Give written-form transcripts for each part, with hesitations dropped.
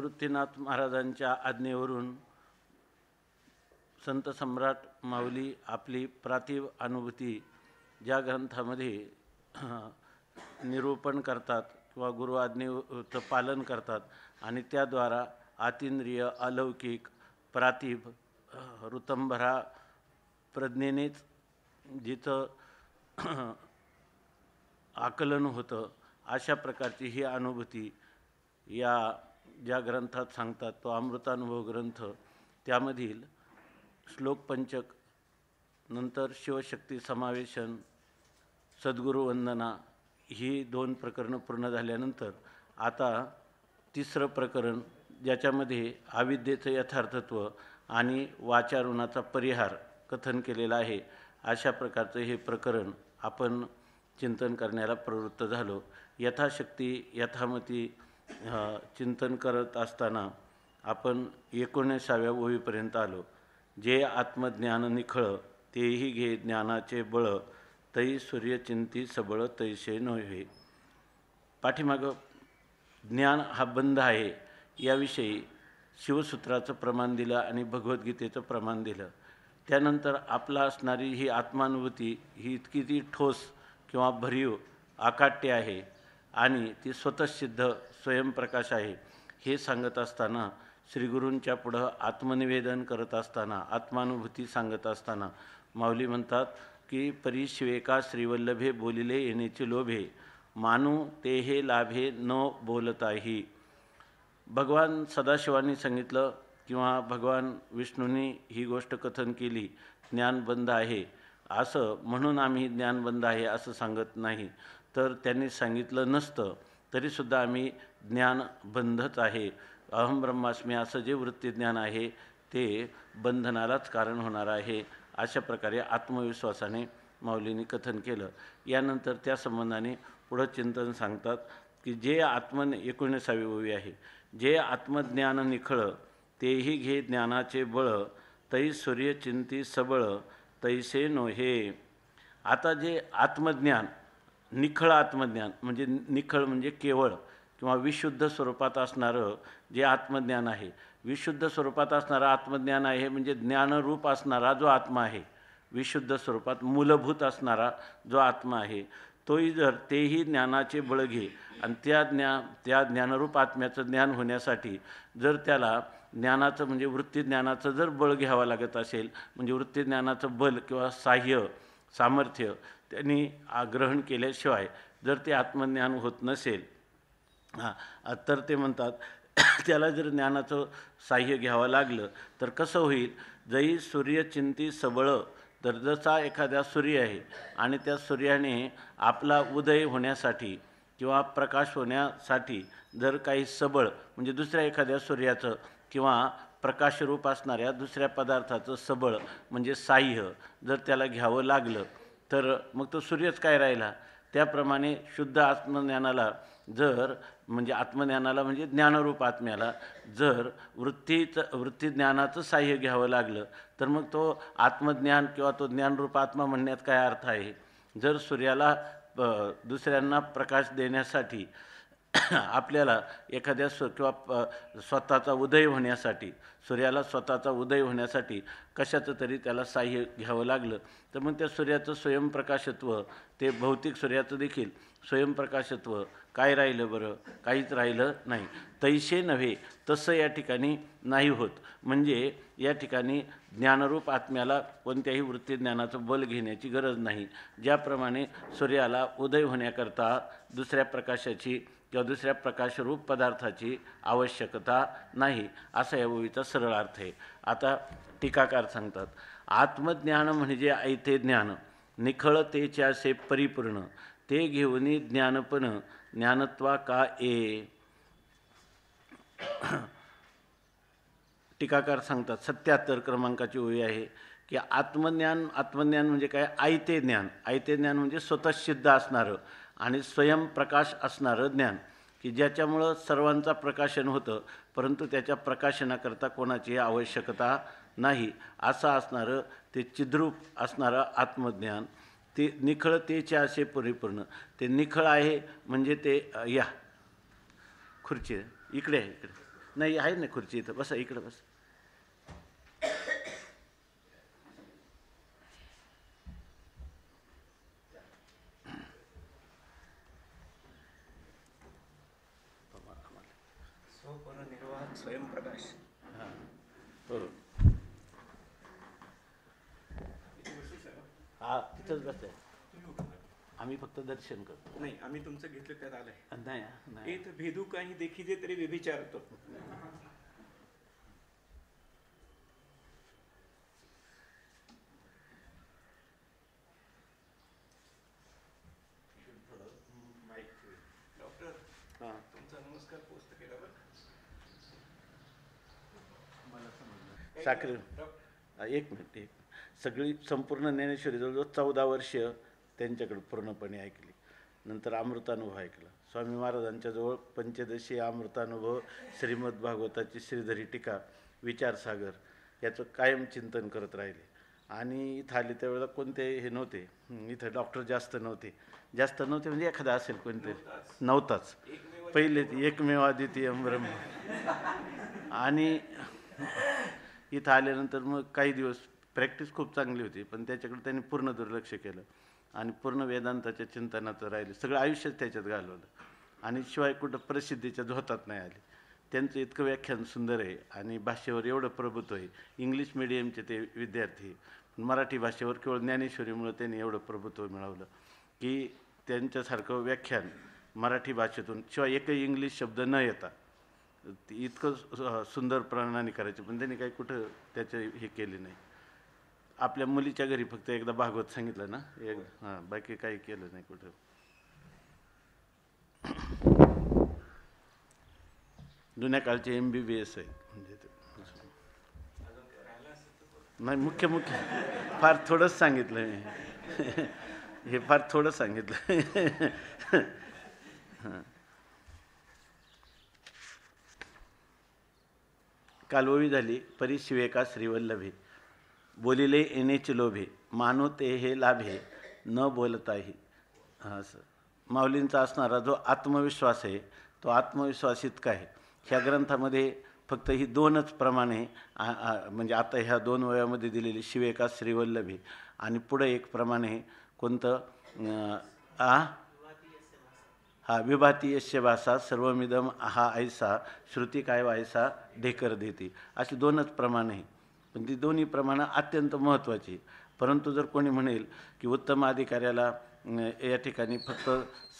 निवृत्तीनाथ महाराजांच्या आज्ञेवरून संत सम्राट माऊली आपली प्रातिभ अनुभूती ज्या ग्रंथामध्ये निरूपण करतात किंवा गुरु आज्ञेचं पालन करतात आणि त्याद्वारा आतींद्रिय अलौकिक प्रातिभ ऋतंभरा प्रज्ञेनेच जिथं आकलन होतं अशा प्रकारची ही अनुभूती या ज्या ग्रंथात सांगतात तो अमृतानुभव ग्रंथ त्यामधील श्लोक पंचक नंतर शिवशक्ती समावेशन सद्गुरु वंदना ही 2 प्रकरणं पूर्ण झाल्यानंतर आता 3रं प्रकरण ज्याच्यामध्ये अविद्येचं यथार्थत्व आणि वाचारुणाचा परिहार कथन केलेला आहे अशा प्रकारचं हे प्रकरण आपण चिंतन करण्याला प्रवृत्त झालो। यथाशक्ती यथामती चिंतन करत असताना आपण 19व्या ओळीपर्यंत आलो। जे आत्मज्ञान निखळ तेही घे ज्ञानाचे बळ तै सूर्यचिंती सबळ तैसे नव्हे। पाठीमागं ज्ञान हा बंध आहे याविषयी शिवसूत्राचं प्रमाण दिलं आणि भगवद्गीतेचं प्रमाण दिलं। त्यानंतर आपला असणारी ही आत्मानुभूती ही इतकी ती ठोस किंवा भरीव आकाट्य आहे आणि ती स्वतःसिद्ध स्वयंप्रकाश आहे हे सांगत असताना श्रीगुरूंच्या पुढं आत्मनिवेदन करत असताना आत्मानुभूती सांगत असताना माऊली म्हणतात की परिशिवेका श्रीवल्लभे बोलिले येण्याचे लोभे मानू ते हे लाभे न बोलताही। भगवान सदाशिवांनी सांगितलं किंवा भगवान विष्णूंनी ही गोष्ट कथन केली ज्ञानबंध आहे असं म्हणून आम्ही ज्ञानबंध आहे असं सांगत नाही, तर त्यांनी सांगितलं नसतं तरीसुद्धा आम्ही ज्ञानबंधच आहे। अहम ब्रह्मास्मी असं जे वृत्तीज्ञान आहे ते बंधनालाच कारण होणार आहे अशा प्रकारे आत्मविश्वासाने माऊलींनी कथन केलं। यानंतर त्या संबंधाने पुढं चिंतन सांगतात की जे 19वी ओवी आहे, जे आत्मज्ञान निखळ तेही घे ज्ञानाचे बळ तै सूर्यचिंती सबळ तैसे नोहे। आता जे आत्मज्ञान निखळ आत्मज्ञान म्हणजे निखळ म्हणजे केवळ किंवा विशुद्ध स्वरूपात असणारं जे आत्मज्ञान आहे, विशुद्ध स्वरूपात असणारं आत्मज्ञान आहे म्हणजे ज्ञानरूप असणारा जो आत्मा आहे, विशुद्ध स्वरूपात मूलभूत असणारा जो आत्मा आहे तोही जर तेही ज्ञानाचे बळ घे आणि त्या ज्ञानरूप आत्म्याचं ज्ञान होण्यासाठी जर त्याला ज्ञानाचं म्हणजे वृत्तीज्ञानाचं जर बळ घ्यावं लागत असेल म्हणजे वृत्तीज्ञानाचं बल किंवा साह्य सामर्थ्य त्यांनी ग्रहण केल्याशिवाय जर ते आत्मज्ञान होत नसेल तर ते म्हणतात त्याला जर ज्ञानाचं साह्य घ्यावं लागलं तर कसं होईल। जै सूर्यचिंती सबळ, तर जसा एखाद्या सूर्य आहे आणि त्या सूर्याने आपला उदय होण्यासाठी किंवा प्रकाश होण्यासाठी जर काही सबळ म्हणजे दुसऱ्या एखाद्या सूर्याचं किंवा प्रकाशरूप असणाऱ्या दुसऱ्या पदार्थाचं सबळ म्हणजे साह्य जर त्याला घ्यावं लागलं तर मग तो सूर्यच काय राहिला। त्याप्रमाणे शुद्ध आत्मज्ञानाला जर म्हणजे आत्मज्ञानाला म्हणजे ज्ञानरूप आत्म्याला जर वृत्तीज्ञानाचं साह्य घ्यावं लागलं तर मग तो आत्मज्ञान किंवा तो ज्ञानरूप आत्मा म्हणण्यात काय अर्थ आहे। जर सूर्याला दुसऱ्यांना प्रकाश देण्यासाठी आपल्याला एखाद्या किंवा स्वतःचा उदय होण्यासाठी सूर्याला स्वतःचा उदय होण्यासाठी कशाचं तरी त्याला साह्य घ्यावं लागलं तर मग त्या सूर्याचं स्वयंप्रकाशत्व ते भौतिक सूर्याचं देखील स्वयंप्रकाशत्व काय राहिलं बरं, काहीच राहिलं नाही। तैसे नव्हे, तसं या ठिकाणी नाही होत। म्हणजे या ठिकाणी ज्ञानरूप आत्म्याला कोणत्याही वृत्तीज्ञानाचं बल घेण्याची गरज नाही। ज्याप्रमाणे सूर्याला उदय होण्याकरता दुसऱ्या प्रकाशाची किंवा दुसऱ्या प्रकाशरूप पदार्थाची आवश्यकता नाही असा या ओवीचा सरळ अर्थ आहे। आता टीकाकार सांगतात आत्मज्ञान म्हणजे ऐते ज्ञान निखळ तेचे असे परिपूर्ण ते घेऊनी ज्ञानपण ज्ञानत्वा का ए। टीकाकार सांगतात 77 क्रमांकाची ओवी आहे की आत्मज्ञान म्हणजे काय, ऐते ज्ञान म्हणजे स्वतःसिद्ध असणारं आणि स्वयंप्रकाश असणारं ज्ञान की ज्याच्यामुळं सर्वांचा प्रकाशन होतं परंतु त्याच्या प्रकाशनाकरता कोणाची आवश्यकता नाही असं असणारं ते चिद्रूप असणारं आत्मज्ञान ते निखळतेचे असे परिपूर्ण। ते निखळ आहे म्हणजे ते या खुर्ची इकडे नाही आहे ना खुर्ची इथं, बसा इकडं बस. स्वपरनिर्वाह स्वयंप्रकाश. हां हो, हा तिथंच बसतंय. आम्ही फक्त दर्शन करतो. नाही, आम्ही तुमचं घेतलं त्यात आलंय. नाही नाही. एत भेदू काही देखीजे तरी व्यभिचारतो. डॉक्टर, हां तुमचा नमस्कार पोस्ट केला बरं. साखरे एक मिनिट. सगळी संपूर्ण ज्ञानेश्वरी जवळजवळ 14 वर्ष त्यांच्याकडे पूर्णपणे ऐकली. नंतर अमृतानुभव ऐकला. स्वामी महाराजांच्या जवळ पंचदशी अमृतानुभव, श्रीमद भागवताची श्रीधरी टीका, विचारसागर याचं कायम चिंतन करत राहिले. आणि इथं आले त्यावेळेला कोणते हे नव्हते, इथं डॉक्टर जास्त नव्हते म्हणजे एखादा असेल कोणतरी, नव्हताच. पहिले एकमेव अद्वितीय ब्रह्म. आणि इथं आल्यानंतर मग काही दिवस प्रॅक्टिस खूप चांगली होती, पण त्याच्याकडे त्यांनी पूर्ण दुर्लक्ष केलं आणि पूर्ण वेदांताच्या चिंतनाचं राहिलं. सगळं आयुष्यच त्याच्यात घालवलं आणि शिवाय कुठं प्रसिद्धीच्या झोतात नाही आली. त्यांचं इतकं व्याख्यान सुंदर आहे आणि भाषेवर एवढं प्रभुत्व आहे. इंग्लिश मिडियमचे ते विद्यार्थी, मराठी भाषेवर केवळ ज्ञानेश्वरीमुळे त्यांनी एवढं प्रभुत्व मिळवलं की त्यांच्यासारखं व्याख्यान मराठी भाषेतून शिवाय एकही इंग्लिश शब्द न येता इतकं सुंदर प्रमाणाने करायचे. पण त्यांनी काही कुठं त्याचे हे केले नाही. आपल्या मुलीच्या घरी फक्त एकदा भागवत सांगितलं ना, हां, बाकी काही केलं नाही कुठं. जुन्या काळचे MBBS आहे म्हणजे नाही. मुख्य फार थोडंच सांगितलं मी. हे फार थोडं सांगितलं. हां, कालववी झाली परी शिवेका श्रीवल्लभे, बोलिले येणेचे लोभे, मानो ते हे लाभे न बोलताही. हां, असं माऊलींचा असणारा जो आत्मविश्वास आहे तो आत्मविश्वास इतका आहे. ह्या ग्रंथामध्ये फक्त ही 2च प्रमाणे म्हणजे आता ह्या 2 वयामध्ये दिलेली शिवेका श्रीवल्लभे आणि पुढे एक प्रमाणे कोणतं हा विभाती यस्य भाषा सर्वमिदम हा ऐसा श्रुती काय वायसा ढेकर देते, अशी 2च प्रमाणे आहे. पण ती दोन्ही प्रमाणं अत्यंत महत्त्वाची. परंतु जर कोणी म्हणेल की उत्तम अधिकाऱ्याला या ठिकाणी फक्त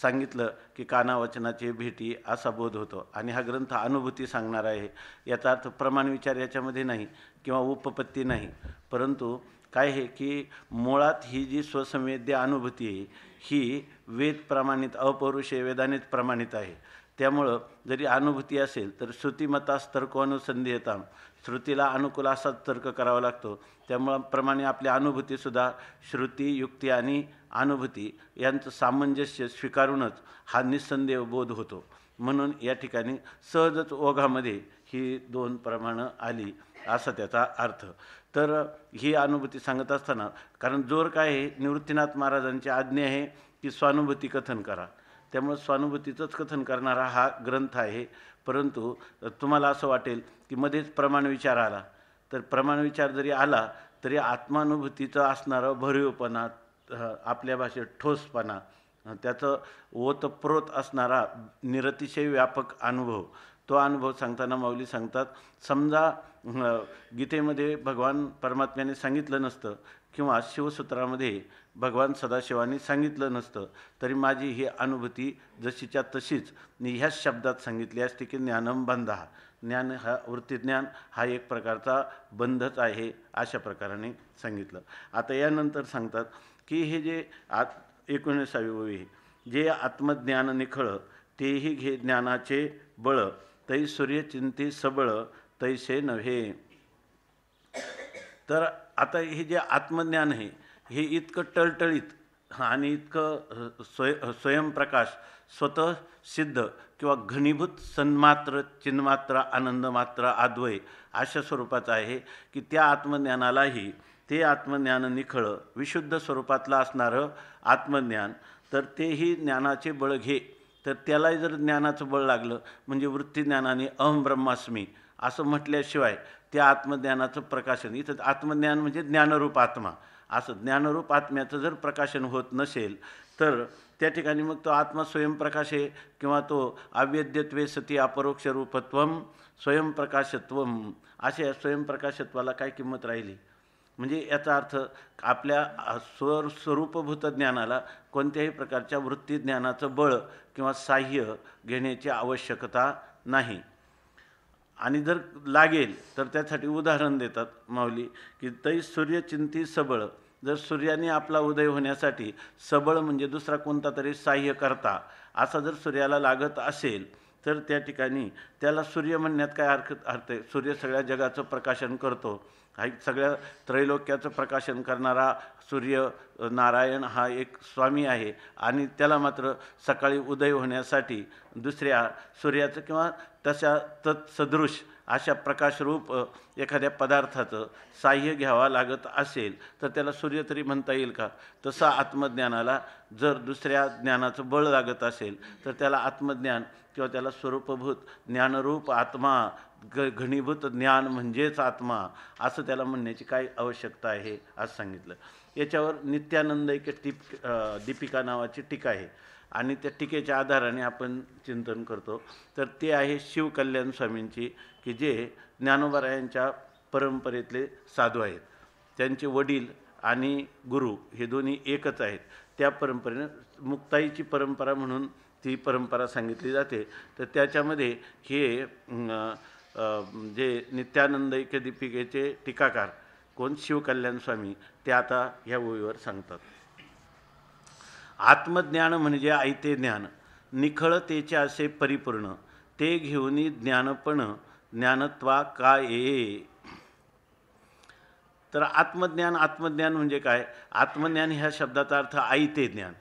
सांगितलं की कानावचनाची भेटी असा बोध होतो आणि हा ग्रंथ अनुभूती सांगणार आहे, याचा अर्थ प्रमाण विचार याच्यामध्ये नाही किंवा उपपत्ती नाही. परंतु काय आहे की मुळात ही जी स्वसंवेद्य अनुभूती आहे ही वेद प्रमाणित अपौरुषेय वेदानेच प्रमाणित आहे. त्यामुळं जरी अनुभूती असेल तर श्रुतिमतास तर्कोनुसंधीयताम, श्रुतीला अनुकूल असाच तर्क करावा लागतो. त्यामुळं प्रमाणे आपली अनुभूतीसुद्धा श्रुती, युक्ती आणि अनुभूती यांचं सामंजस्य स्वीकारूनच हा निस्संदेह बोध होतो. म्हणून या ठिकाणी सहजच ओघामध्ये ही 2 प्रमाणं आली असा त्याचा अर्थ. तर ही अनुभूती सांगत असताना, कारण जोर काय आहे, निवृत्तीनाथ महाराजांची आज्ञा आहे की स्वानुभूती कथन करा. त्यामुळे स्वानुभूतीचंच कथन करणारा हा ग्रंथ आहे. परंतु तुम्हाला असं वाटेल की मध्येच प्रमाण विचार आला, तर प्रमाण विचार जरी आला तरी आत्मानुभूतीचं असणारं भरीवपणा, आपल्या भाषेत ठोसपणा, त्याचं ओतप्रोत असणारा निरतिशय व्यापक अनुभव, तो अनुभव सांगताना माऊली सांगतात, समजा गीतेमध्ये भगवान परमात्म्याने सांगितलं नसतं किंवा शिवसूत्रामध्ये भगवान सदाशिवांनी सांगितलं नसतं तरी माझी ही अनुभूती जशीच्या तशीच ह्याच शब्दात सांगितली असते की ज्ञानम बंधः, ज्ञान हा वृत्तीज्ञान हा एक प्रकारचा बंधच आहे, अशा प्रकाराने सांगितलं. आता यानंतर सांगतात की हे जे 19वी ओवी, जे आत्मज्ञान निखळ तेही घे ज्ञानाचे बळ, तै सूर्यचिंती सबळ तैसे नव्हे. तर आता हे जे आत्मज्ञान आहे हे इतकं टळटळीत आणि इतकं स्वयंप्रकाश, स्वतः सिद्ध किंवा घनीभूत सन्मात्र, चिन्मात्र, आनंदमात्र, आद्वय अशा स्वरूपाचं आहे की त्या आत्मज्ञानालाही ते आत्मज्ञान निखळ विशुद्ध स्वरूपातलं असणारं आत्मज्ञान, तर तेही ज्ञानाचे बळ घे तर त्यालाही जर ज्ञानाचं बळ लागलं म्हणजे वृत्तीज्ञानाने अहम ब्रह्मास्मी असं म्हटल्याशिवाय त्या आत्मज्ञानाचं प्रकाशन, इथं आत्मज्ञान म्हणजे ज्ञानरूप आत्मा, असं ज्ञानरूप आत्म्याचं जर प्रकाशन होत नसेल तर त्या ठिकाणी मग तो आत्मा स्वयंप्रकाश आहे किंवा तो अवेद्यत्वे सती अपरोक्ष रूपत्वम स्वयंप्रकाशत्वम, अशा स्वयंप्रकाशत्वाला काय किंमत राहिली? म्हणजे याचा अर्थ आपल्या स्वरूपभूत ज्ञानाला कोणत्याही प्रकारच्या वृत्ती ज्ञानाचं बळ किंवा साह्य घेण्याची आवश्यकता नाही. आणि जर लागेल तर त्यासाठी उदाहरण देतात माऊली की तै सूर्यचिंती सबळ, जर सूर्याने आपला उदय होण्यासाठी सबळ म्हणजे दुसरा कोणता तरी साह्य करता असा जर सूर्याला लागत असेल तर त्या ठिकाणी त्याला सूर्य म्हणण्यात काय अर्थ आहे? सूर्य सगळ्या जगाचं प्रकाशन करतो, सगळ्या त्रैलोक्याचं प्रकाशन करणारा सूर्य नारायण हा एक स्वामी आहे आणि त्याला मात्र सकाळी उदय होण्यासाठी दुसऱ्या सूर्याचं किंवा तशा तत्सदृश अशा प्रकाशरूप एखाद्या पदार्थाचं साह्य घ्यावा लागत असेल तर त्याला सूर्य तरी म्हणता येईल का? तसा आत्मज्ञानाला जर दुसऱ्या ज्ञानाचं बळ लागत असेल तर त्याला आत्मज्ञान किंवा त्याला स्वरूपभूत ज्ञानरूप आत्मा, घनीभूत ज्ञान म्हणजेच आत्मा असं त्याला म्हणण्याची काय आवश्यकता आहे असं सांगितलं. याच्यावर नित्यानंद एक दीपिका नावाची टीका आहे आणि त्या टीकेच्या आधाराने आपण चिंतन करतो. तर ते आहे शिवकल्याण स्वामींची, की जे ज्ञानोबारायांच्या परंपरेतले साधू आहेत. त्यांचे वडील आणि गुरु हे दोन्ही एकच आहेत. त्या परंपरेनं मुक्ताईची परंपरा म्हणून ती परंपरा सांगितली जाते. तर त्याच्यामध्ये हे जे नित्यानंद ऐक्य दीपिकेचे टीकाकार कोण शिवकल्याण स्वामी ते आता ह्या ओळीवर सांगतात. आत्मज्ञान म्हणजे ऐते ज्ञान, निखळतेचे असे परिपूर्ण, ते घेऊनी ज्ञानपण ज्ञानत्वा काय ये. तर आत्मज्ञान म्हणजे काय? आत्मज्ञान ह्या शब्दाचा अर्थ ऐते ज्ञान.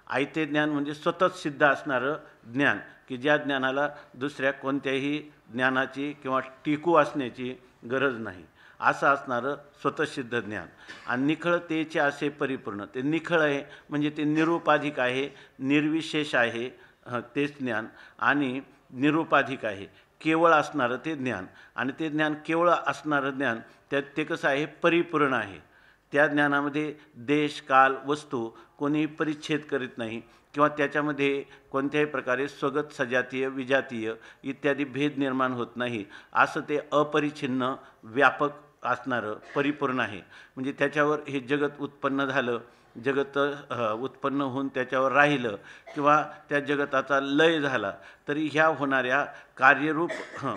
ऐते ज्ञान म्हणजे स्वतःच सिद्ध असणारं ज्ञान, की ज्या ज्ञानाला दुसऱ्या कोणत्याही ज्ञानाची किंवा टिकू असण्याची गरज नाही असं असणारं स्वतःसिद्ध ज्ञान. आणि निखळतेचे असे परिपूर्ण, ते निखळ आहे म्हणजे ते निरुपाधिक आहे, निर्विशेष आहे तेच ज्ञान, आणि निरुपाधिक आहे केवळ असणारं ते ज्ञान. आणि ते ज्ञान केवळ असणारं ज्ञान ते कसं आहे? परिपूर्ण आहे. त्या ज्ञानामध्ये देश काल वस्तू कोणीही परिच्छेद करीत नाही किंवा त्याच्यामध्ये कोणत्याही प्रकारे स्वगत सजातीय विजातीय इत्यादी भेद निर्माण होत नाही. असं ते अपरिच्छिन्न व्यापक असणारं परिपूर्ण आहे. म्हणजे त्याच्यावर हे जगत उत्पन्न झालं, जगत उत्पन्न होऊन त्याच्यावर राहिलं किंवा त्या जगताचा लय झाला तरी ह्या होणाऱ्या कार्यरूप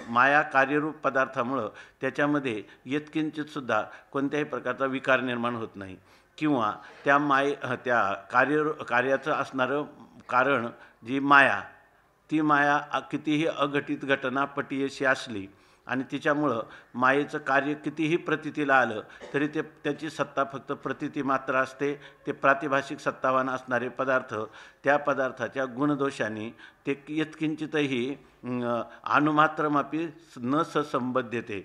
माया कार्यरूप पदार्थामुळं त्याच्यामध्ये यत्किंचितसुद्धा कोणत्याही प्रकारचा विकार निर्माण होत नाही किंवा त्या कार्याचं असणारं कारण जी माया, ती माया कितीही अघटित घटना पटीयशी असली आणि तिच्यामुळं मायेचं कार्य कितीही प्रतीतीला आलं तरी त्याची सत्ता फक्त प्रतीती मात्र असते. ते प्रातिभाषिक सत्तावान असणारे पदार्थ त्या पदार्थाच्या गुणदोषांनी ते यत्किंचितही अनुमात्रमापी न संबद्धते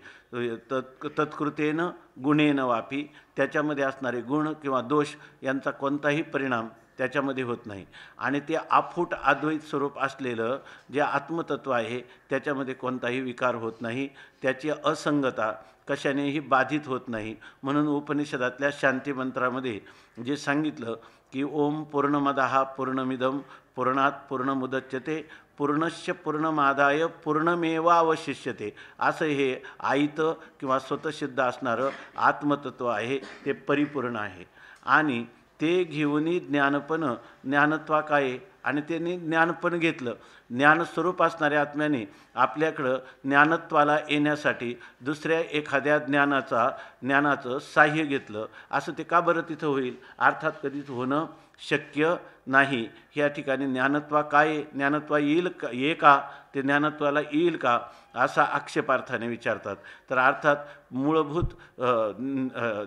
तत्कृतेन गुणेन वापी, त्याच्यामध्ये असणारे गुण किंवा दोष यांचा कोणताही परिणाम त्याच्यामध्ये होत नाही. आणि ते अफूट अद्वैत स्वरूप असलेलं जे आत्मतत्व आहे त्याच्यामध्ये कोणताही विकार होत नाही, त्याची असंगता कशानेही बाधित होत नाही. म्हणून उपनिषदातल्या शांती मंत्रामध्ये जे सांगितलं की ओम पूर्णमदः पूर्णमिदं पूर्णात् पूर्णमुदच्यते पूर्णस्य पूर्णमादाय पूर्णमेवावशिष्यते, असं हे आयतं किंवा स्वतःसिद्ध असणारं आत्मतत्व आहे, ते परिपूर्ण आहे. आणि ते घेऊनी ज्ञानपण ज्ञानत्वा काय, आणि त्यांनी ज्ञानपण घेतलं. ज्ञानस्वरूप असणाऱ्या आत्म्याने आपल्याकडं ज्ञानत्वाला येण्यासाठी दुसऱ्या एखाद्या ज्ञानाचं साह्य घेतलं. असं ते का बरं तिथं होईल? अर्थात कधीच होणं शक्य नाही. ह्या ठिकाणी ज्ञानत्वा काय, ज्ञानत्वा येईल का, का ते ज्ञानत्वाला येईल का असा आक्षेपार्थाने विचारतात. तर अर्थात मूलभूत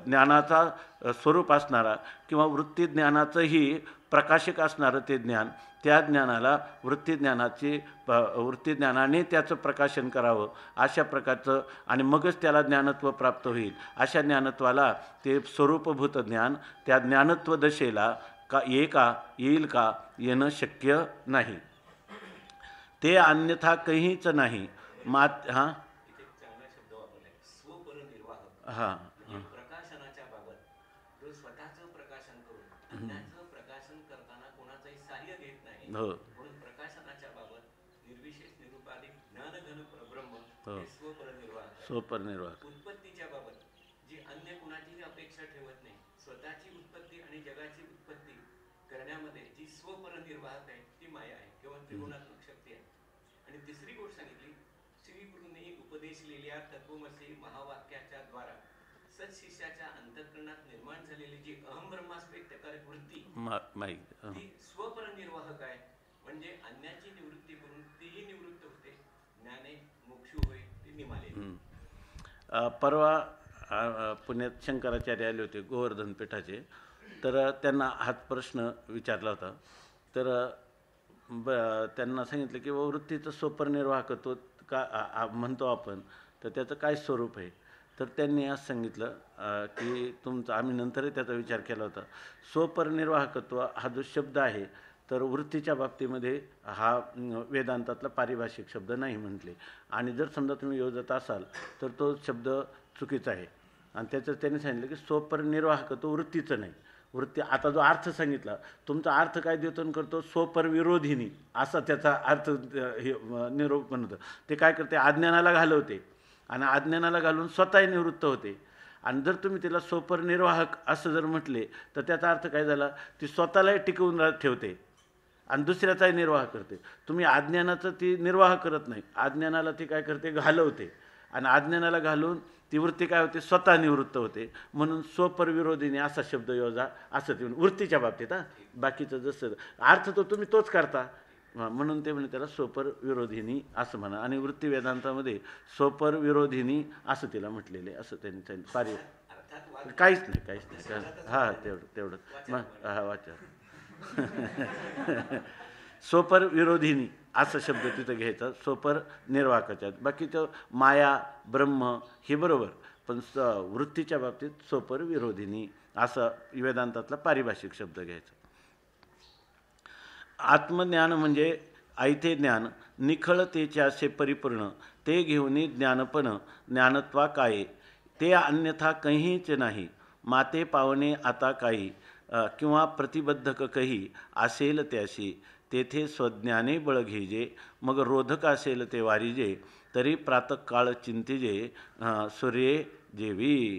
ज्ञानाचा स्वरूप असणारा किंवा वृत्तीज्ञानाचंही प्रकाशक असणारं ते ज्ञान, त्या ज्ञानाला वृत्तीज्ञानाने त्याचं प्रकाशन करावं अशा प्रकारचं, आणि मगच त्याला ज्ञानत्व प्राप्त होईल. अशा ज्ञानत्वाला ते स्वरूपभूत ज्ञान त्या ज्ञानत्व दशेला येईल का येणं शक्य नाही. ते अन्यथा कहीच नाही मात हां इथे एक चांगला शब्द वापरलाय, स्वपरनिर्वाह. हां म्हणजे प्रकाशनाच्या बाबत जो स्वतःचं प्रकाशन करून अन्याचं प्रकाशन करताना कोणाचंही सहाय्य घेत नाही, हो म्हणून प्रकाशनाच्या बाबत निर्विशेष निरुपाधिक ज्ञानघन परब्रह्म हो. हे स्वपरनिर्वाह आहे. स्वपरनिर्वाह उत्पत्तीच्या बाबत जी अन्य कुणाचीही अपेक्षा ठेवत नाही, स्वतःची उत्पत्ती आणि जगाची उत्पत्ती करण्यामध्ये जी स्वपरनिर्वाहक आहे ती माया आहे किंवा त्रिगुणात्मक शक्ती आहे. आणि तिसरी गोष्ट सांगितली, श्री गुरूंनी उपदेशलेल्या तत्वमसी महावाक्याच्या द्वारा सत्शिष्याच्या अंतःकरणात निर्माण झालेली जी अहम ब्रह्मास्पेक्तकारक वृत्ती माहीत ती स्वपरनिर्वाहक आहे. म्हणजे अन्याची निवृत्ती करून तीही निवृत्त होते, ज्ञाने मोक्षू होय ती निमाले. परवा पुण्यात शंकराचार्य आले होते गोवर्धन पीठाचे, तर त्यांना हाच प्रश्न विचारला होता. तर त्यांना सांगितलं की वृत्तीचं स्वपरनिर्वाहकत्व का म्हणतो आपण, तर त्याचं काय स्वरूप आहे. तर त्यांनी असं सांगितलं की तुमचं, आम्ही नंतरही त्याचा विचार केला होता, स्वपरनिर्वाहकत्व हा जो शब्द आहे तर वृत्तीच्या बाबतीमध्ये हा वेदांतातला पारिभाषिक शब्द नाही म्हटले, आणि जर समजा तुम्ही योजत असाल तर तो शब्द चुकीचा आहे. आणि त्याचं त्यांनी सांगितलं की स्वपरनिर्वाहकत्व वृत्तीचं नाही. वृत्ती, आता जो अर्थ सांगितला तुमचा अर्थ काय देतून करतो, स्वपरविरोधिनी असा त्याचा अर्थ हे निरूपण होतं. ते काय करते, अज्ञानाला घालवते आणि अज्ञानाला घालून स्वतःही निवृत्त होते. आणि जर तुम्ही तिला स्वपरनिर्वाहक असं जर म्हटले तर त्याचा अर्थ काय झाला, ती स्वतःलाही टिकवून ठेवते आणि दुसऱ्याचाही निर्वाह करते. तुम्ही अज्ञानाचं ती निर्वाह करत नाही, अज्ञानाला ती काय करते, घालवते. आणि अज्ञानाला घालून ती वृत्ती काय होते, स्वतः निवृत्त होते. म्हणून स्वपरविरोधीने असा शब्द योजा असं ते वृत्तीच्या बाबतीत. बाकीचं जसं अर्थ तो तुम्ही तोच करता, म्हणून ते म्हणे त्याला स्वपरविरोधिनी असं म्हणा. आणि वृत्ती वेदांतामध्ये स्वपरविरोधिनी असं तिला म्हटलेले, असं त्यांनी पारि काहीच नाही. हां तेवढं मग हा वाचा स्वपरविरोधिनी असं शब्द तिथं घ्यायचा, स्वपर निर्वाहकाच्या. बाकीचं माया ब्रह्म हे बरोबर, पण वृत्तीच्या बाबतीत स्वपरविरोधिनी असं वेदांतातला पारिभाषिक शब्द घ्यायचा. आत्मज्ञान म्हणजे ऐते ज्ञान, निखळतेच्यासे परिपूर्ण, ते घेऊनी ज्ञानपण ज्ञानत्वा काय, ते अन्यथा कहीच नाही. माते पावणे आता काही, किंवा प्रतिबद्धक कही असेल त्याशी, तेथे स्वज्ञाने बळ घेजे. मग रोधक असेल ते वारिजे, तरी प्रातःकाळ चिंतिजे सूर्ये जेवी.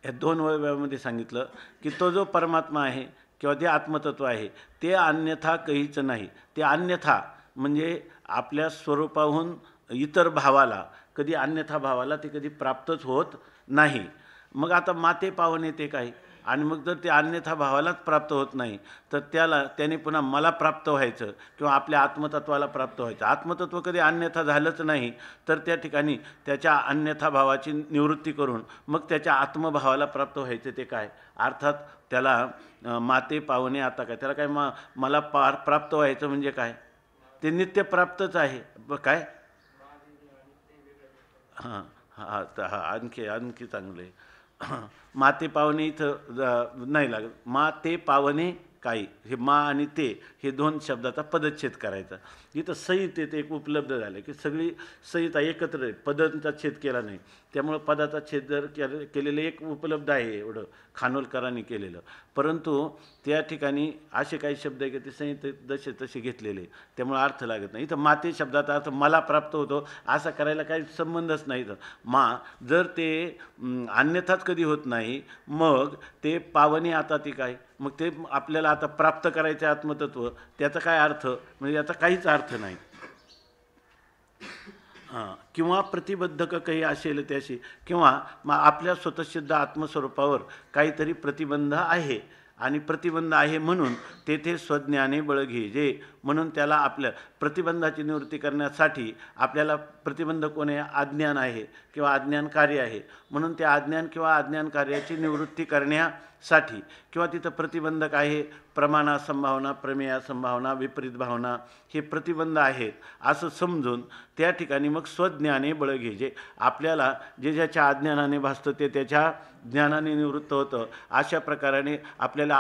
या दोन वयामध्ये सांगितलं की तो जो परमात्मा आहे किंवा ते आत्मतत्व आहे ते अन्यथा काहीच नाही. ते अन्यथा म्हणजे आपल्या स्वरूपाहून इतर भावाला, कधी अन्यथा भावाला ते कधी प्राप्तच होत नाही. मग आता माते पावणे ते काय, आणि मग जर ते अन्यथा भावालाच प्राप्त होत नाही तर त्याने पुन्हा मला प्राप्त व्हायचं किंवा आपल्या आत्मतत्वाला प्राप्त व्हायचं. आत्मतत्व कधी अन्यथा झालंच नाही तर त्या ठिकाणी त्याच्या अन्यथा भावाची निवृत्ती करून मग त्याच्या आत्मभावाला प्राप्त व्हायचं ते काय. अर्थात त्याला माते पावणे आता काय, त्याला काय मला प्राप्त व्हायचं म्हणजे काय, ते नित्य प्राप्तच आहे. काय हां हां हां आणखी चांगले माते पावणे इथं नाही लागत. मा ते पावणे काही, हे मा आणि ते हे दोन शब्दाचा पदच्छेद करायचा. इथं संहित ते एक उपलब्ध झालं की सगळी संहिता एकत्र आहे, पदांचा छेद केला नाही. त्यामुळं पदाचा छेद जर केलेलं एक उपलब्ध आहे, एवढं खानोलकरांनी केलेलं. परंतु त्या ठिकाणी असे काही शब्द आहे की ते संहित जसे तसे घेतलेले, त्यामुळे अर्थ लागत नाही. इथं माते शब्दाचा अर्थ मला प्राप्त होतो असा करायला काही संबंधच नाही. इथं मा जर ते अन्यथाच कधी होत नाही, मग ते पावणे आता ती काय, मग ते आपल्याला आता प्राप्त करायचं आत्मतत्व, त्याचा काय अर्थ, म्हणजे याचा काहीच अर्थ नाही. किंवा प्रतिबद्धक काही असेल त्याशी, किंवा आपल्या स्वतःसिद्ध आत्मस्वरूपावर काहीतरी प्रतिबंध आहे, आणि प्रतिबंध आहे म्हणून तेथे स्वज्ञाने बळ घेजे. म्हणून त्याला आपल्या प्रतिबंधाची निवृत्ती करण्यासाठी आपल्याला प्रतिबंध कोण आहे? अज्ञान आहे किंवा अज्ञान कार्य आहे. म्हणून त्या अज्ञान किंवा अज्ञान कार्याची निवृत्ती करण्यासाठी किंवा तिथं प्रतिबंधक आहे प्रमाणा संभावना, प्रमेया संभावना, विपरीत भावना, हे प्रतिबंध आहेत असं समजून त्या ठिकाणी मग स्वज्ञाने बळ घ्यायचे. आपल्याला जे ज्याच्या अज्ञानाने भासतं ते त्याच्या ज्ञानाने निवृत्त होतं. अशा प्रकाराने आपल्याला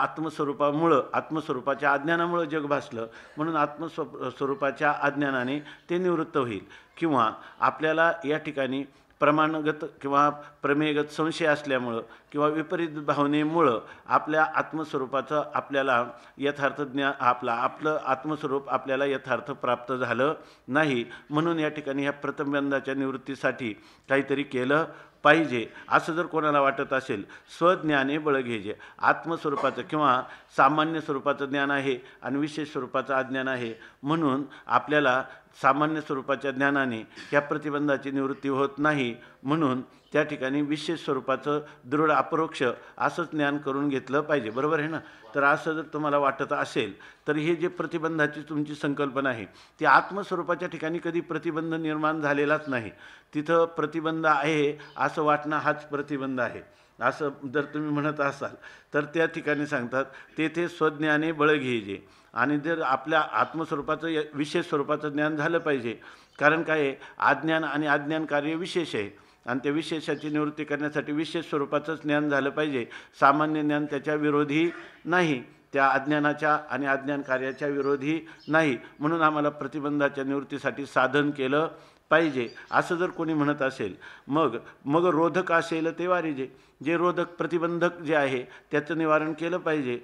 आत्मस्वरूपाच्या अज्ञानामुळं जग भासलं म्हणून स्वरूपाच्या अज्ञानाने ते निवृत्त होईल. किंवा आपल्याला या ठिकाणी प्रमाणगत किंवा प्रमेयगत संशय असल्यामुळं किंवा विपरीत भावनेमुळं आपल्या आत्मस्वरूपाचं आपल्याला यथार्थ ज्ञान आपलं आत्मस्वरूप आपल्याला यथार्थ प्राप्त झालं नाही. म्हणून या ठिकाणी ह्या प्रतिबंधाच्या निवृत्तीसाठी काहीतरी केलं पाहिजे असं जर कोणाला वाटत असेल, स्वज्ञाने बळ घ्यायचे. आत्मस्वरूपाचं किंवा सामान्य स्वरूपाचं ज्ञान आहे आणि विशेष स्वरूपाचं अज्ञान आहे. म्हणून आपल्याला सामान्य स्वरूपाच्या ज्ञानाने ह्या प्रतिबंधाची निवृत्ती होत नाही. म्हणून त्या ठिकाणी विशेष स्वरूपाचं दृढ अपरोक्ष असंच ज्ञान करून घेतलं पाहिजे. बरोबर आहे ना? तर असं जर तुम्हाला वाटत असेल तर हे जे प्रतिबंधाची तुमची संकल्पना आहे ती आत्मस्वरूपाच्या ठिकाणी कधी प्रतिबंध निर्माण झालेलाच नाही. तिथं प्रतिबंध आहे असं वाटणं हाच प्रतिबंध आहे असं जर तुम्ही म्हणत असाल तर त्या ठिकाणी सांगतात तेथे स्वज्ञाने बळ घ्यायचे. आणि जर आपल्या आत्मस्वरूपाचं विशेष स्वरूपाचं ज्ञान झालं पाहिजे. कारण काय आहे? अज्ञान आणि अज्ञान कार्य विशेष आहे आणि त्या विशेषाची निवृत्ती करण्यासाठी विशेष स्वरूपाचंच ज्ञान झालं पाहिजे. सामान्य ज्ञान त्याच्या विरोधी नाही, त्या अज्ञानाच्या आणि अज्ञान कार्याच्या विरोधी नाही. म्हणून आम्हाला प्रतिबंधाच्या निवृत्तीसाठी साधन केलं पाहिजे असं जर कोणी म्हणत असेल मग रोधक असेल ते वारीजे. जे रोधक प्रतिबंधक जे आहे त्याचं निवारण केलं पाहिजे.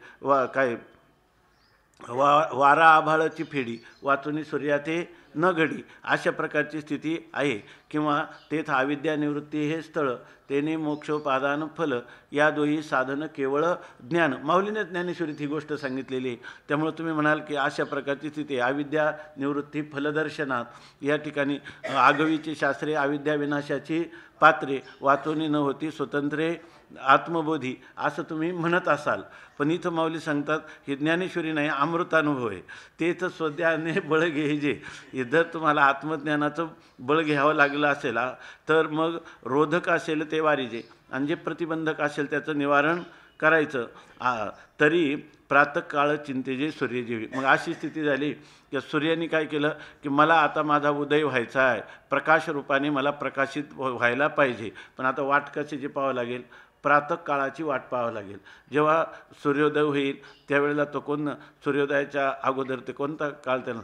वारा आभाळाची फेडी वाचुनी सूर्याते न घडी अशा प्रकारची स्थिती आहे. किंवा तेथ अविद्या निवृत्ती हे स्थळ तेने मोक्षोपादान फल या दोही साधन केवळ ज्ञान. माऊलीने ज्ञानेश्वरीत ही गोष्ट सांगितलेली आहे. त्यामुळे तुम्ही म्हणाल की अशा प्रकारची स्थिती अविद्या निवृत्ती फलदर्शनात या ठिकाणी आगवीची शास्त्रे अविद्या विनाशाची पात्रे वाचोनी न होती स्वतंत्रे आत्मबोधी असं तुम्ही म्हणत असाल. पण इथं माऊली सांगतात हे ज्ञानेश्वरी नाही, अमृतानुभव आहे. ते तर स्वज्ञाने बळ घ्यायचे. जर तुम्हाला आत्मज्ञानाचं बळ घ्यावं लागलं असेल तर मग रोधक असेल ते वारीजे आणि जे प्रतिबंधक असेल त्याचं निवारण करायचं. तरी प्रातःकाळ चिंतेजे सूर्यजीवी. मग अशी स्थिती झाली की सूर्याने काय केलं की मला आता माझा उदय व्हायचा आहे, प्रकाश रूपाने मला प्रकाशित व्हायला पाहिजे. पण आता वाट कशाची पाहावं लागेल? प्रातःकाळाची वाट पाहावं लागेल. जेव्हा सूर्योदय होईल त्यावेळेला तो सूर्योदयाच्या अगोदर ते कोणता काळ त्यानं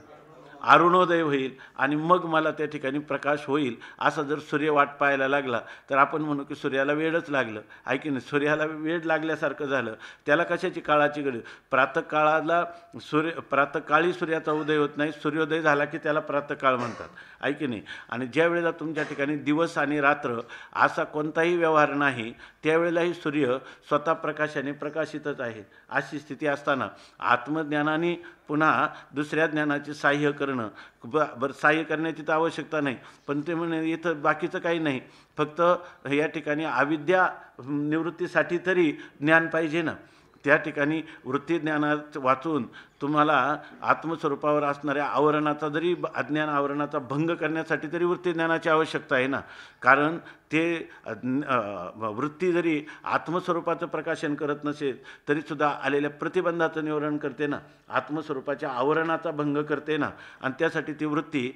अरुणोदय होईल आणि मग मला त्या ठिकाणी प्रकाश होईल. असा जर सूर्य वाट पाहायला लागला तर आपण म्हणू की सूर्याला वेळच लागलं आहे की नाही? सूर्याला वेळ लागल्यासारखं झालं. त्याला कशाची काळाची गरज? प्रातःकाळी सूर्याचा उदय होत नाही, सूर्योदय झाला की त्याला प्रातःकाळ म्हणतात आहे की नाही? आणि ज्या वेळेला तुमच्या ठिकाणी दिवस आणि रात्र असा कोणताही व्यवहार नाही त्यावेळेलाही सूर्य स्वतः प्रकाशाने प्रकाशितच आहे. अशी स्थिती असताना आत्मज्ञानाने पुन्हा दुसऱ्या ज्ञानाचे साह्य करणं बरं साह्य करण्याची तर आवश्यकता नाही. पण ते म्हणे इथं बाकीचं काही नाही, फक्त या ठिकाणी अविद्या निवृत्तीसाठी तरी ज्ञान पाहिजे ना. त्या ठिकाणी वृत्ती ज्ञानात वाचून तुम्हाला आत्मस्वरूपावर असणाऱ्या आवरणाचा जरी अज्ञान आवरणाचा भंग करण्यासाठी तरी वृत्ती ज्ञानाची आवश्यकता आहे ना. कारण ते वृत्ती जरी आत्मस्वरूपाचं प्रकाशन करत नसेल तरीसुद्धा आलेल्या प्रतिबंधाचं निवारण करते ना, आत्मस्वरूपाच्या आवरणाचा भंग करते ना. आणि त्यासाठी ती वृत्ती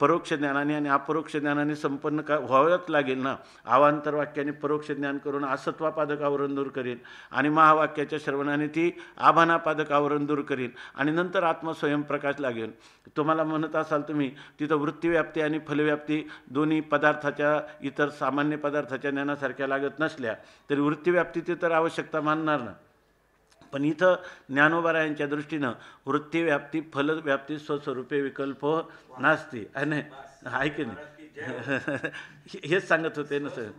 परोक्ष ज्ञानाने आणि अपरोक्ष ज्ञानाने संपन्न व्हावंच लागेल ना. अवांतर वाक्याने परोक्ष ज्ञान करून असत्वापादक आवरण दूर करेल आणि महावाक्याच्या श्रवणाने ती आभानापादक आवरण दूर करेल आणि नंतर आत्मा स्वयंप्रकाश लागेल. तुम्हाला म्हणत असाल तुम्ही तिथं वृत्तीव्याप्ती आणि फलव्याप्ती दोन्ही पदार्थाच्या इतर सामान्य पदार्थाच्या ज्ञानासारख्या लागत नसल्या तरी वृत्तीव्याप्तीची तर आवश्यकता मानणार ना. पण इथं ज्ञानोबरायांच्या दृष्टीनं वृत्तीव्याप्ती फलव्याप्ती स्वस्वरूपे विकल्प नास्ती आहे की नाही? हेच सांगत होते ना सर.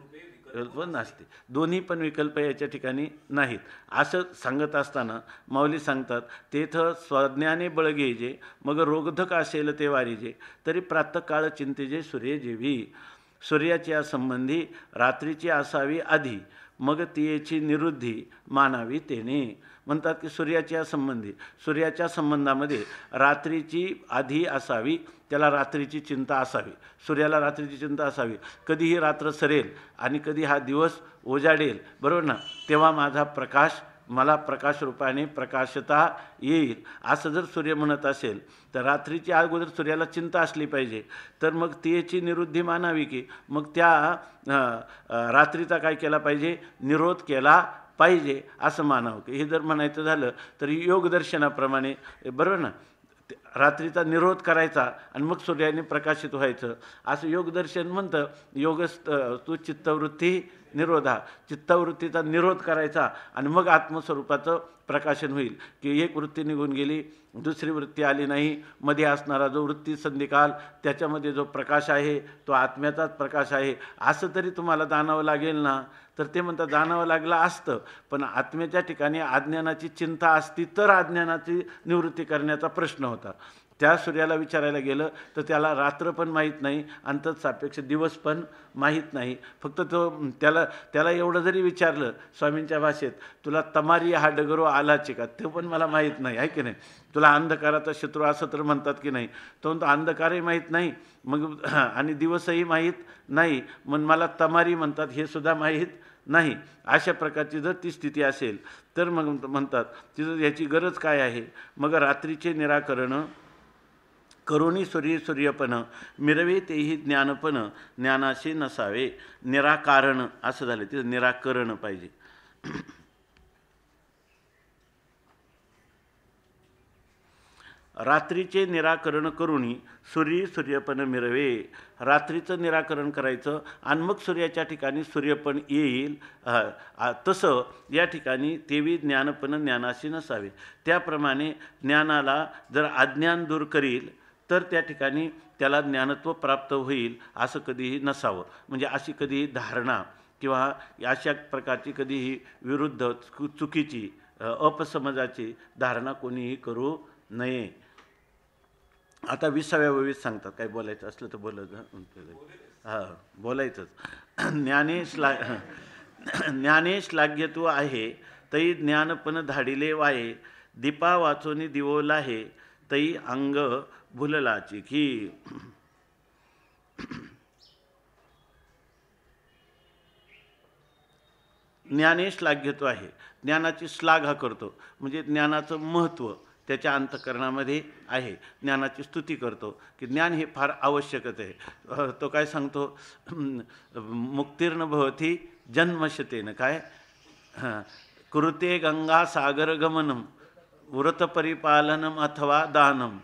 विकल्प नसते, दोन्ही पण विकल्प याच्या ठिकाणी नाहीत असं सांगत असताना माऊली सांगतात तेथं स्वज्ञाने बळ घ्यायचे. मग रोगधक असेल ते वारीजे तरी प्रातःकाळ चिंतेजे सूर्यजीवी. सूर्याच्या संबंधी रात्रीची असावी आधी, मग तियेची निरुद्धी मानावी तेने. म्हणतात की सूर्याच्या संबंधामध्ये रात्रीची आधी असावी, त्याला रात्रीची चिंता असावी, सूर्याला रात्रीची चिंता असावी. कधी ही रात्र सरेल आणि कधी हा दिवस उजाडेल, बरोबर ना, तेव्हा माझा प्रकाश, मला प्रकाश रूपाने प्रकाशता येईल, असं जर सूर्य म्हणत असेल तर रात्रीची अगोदर सूर्याला चिंता असली पाहिजे. तर मग तियेची निरुद्धी मानावी की मग त्या रात्रीचा काय केला पाहिजे, निरोध केला पाहिजे असं मानावं. की हे जर म्हणायचं झालं तर योगदर्शनाप्रमाणे, बरोबर ना, रात्रीचा निरोध करायचा आणि मग सूर्याने प्रकाशित व्हायचं असं योगदर्शन म्हणतं. तू चित्तवृत्ती निरोधा, चित्तवृत्तीचा निरोध करायचा आणि मग आत्मस्वरूपाचं प्रकाशन होईल. की एक वृत्ती निघून गेली, दुसरी वृत्ती आली नाही, मध्ये असणारा जो वृत्ती संधिकाल, त्याच्यामध्ये जो प्रकाश आहे तो आत्म्याचाच प्रकाश आहे असं तरी तुम्हाला जाणावं लागेल ना. तर ते म्हणतात जाणावं लागलं असतं, पण आत्म्याच्या ठिकाणी अज्ञानाची चिंता असती तर अज्ञानाची निवृत्ती करण्याचा प्रश्न होता. त्या सूर्याला विचारायला गेलं तर त्याला रात्र पण माहीत नाही आणि तत्सापेक्ष दिवस पण माहीत नाही. फक्त त्याला एवढं जरी विचारलं स्वामींच्या भाषेत, तुला तमारी हा डगरो आलाचे का, ते पण मला माहीत नाही, आहे की नाही. तुला अंधकाराचा शत्रू असं तर म्हणतात की नाही, तो अंधकारही माहीत नाही मग आणि दिवसही माहीत नाही, मग मला तमारी म्हणतात हे सुद्धा माहीत नाही. अशा प्रकारची जर ती स्थिती असेल तर मग म्हणतात तिथं याची गरज काय आहे. मग रात्रीचे निराकरण करुणी सूर्यपण मिरवे तेही ज्ञानपण ज्ञानाशी नसावे. निराकरण असं झालं, तिथं निराकरण पाहिजे. रात्रीचे निराकरण करुणी सूर्यपण मिरवे, रात्रीचं निराकरण करायचं आणि मग सूर्याच्या ठिकाणी सूर्यपण येईल. तसं या ठिकाणी तेवी ज्ञानपण ज्ञानाशी नसावे. त्याप्रमाणे ज्ञानाला जर अज्ञान दूर करील तर त्या ठिकाणी त्याला ज्ञानत्व प्राप्त होईल असं कधीही नसावं. म्हणजे अशी कधीही धारणा किंवा अशा प्रकारची कधीही विरुद्ध चुकीची अपसमजाची धारणा कोणीही करू नये. आता 20व्या ओळीत सांगतात, काय बोलायचं असलं तर बोलायचं. हां, बोलायचंच. ज्ञाने श्लाघ्य तू आहे, तई ज्ञानपण धाडिले वाये, दीपा वाचोनी दिवोला हे, तई अंग भुललाची की. ज्ञाने श्लाघ्यत्व आहे, ज्ञानाची श्लाघा करतो, म्हणजे ज्ञानाचं महत्त्व त्याच्या अंतःकरणामध्ये आहे. ज्ञानाची स्तुती करतो की ज्ञान हे फार आवश्यकच आहे. तो काय सांगतो, मुक्तीर्न भवती जन्मशतेन, काय कृते गंगा सागर गमनम व्रतपरिपालनम अथवा दानम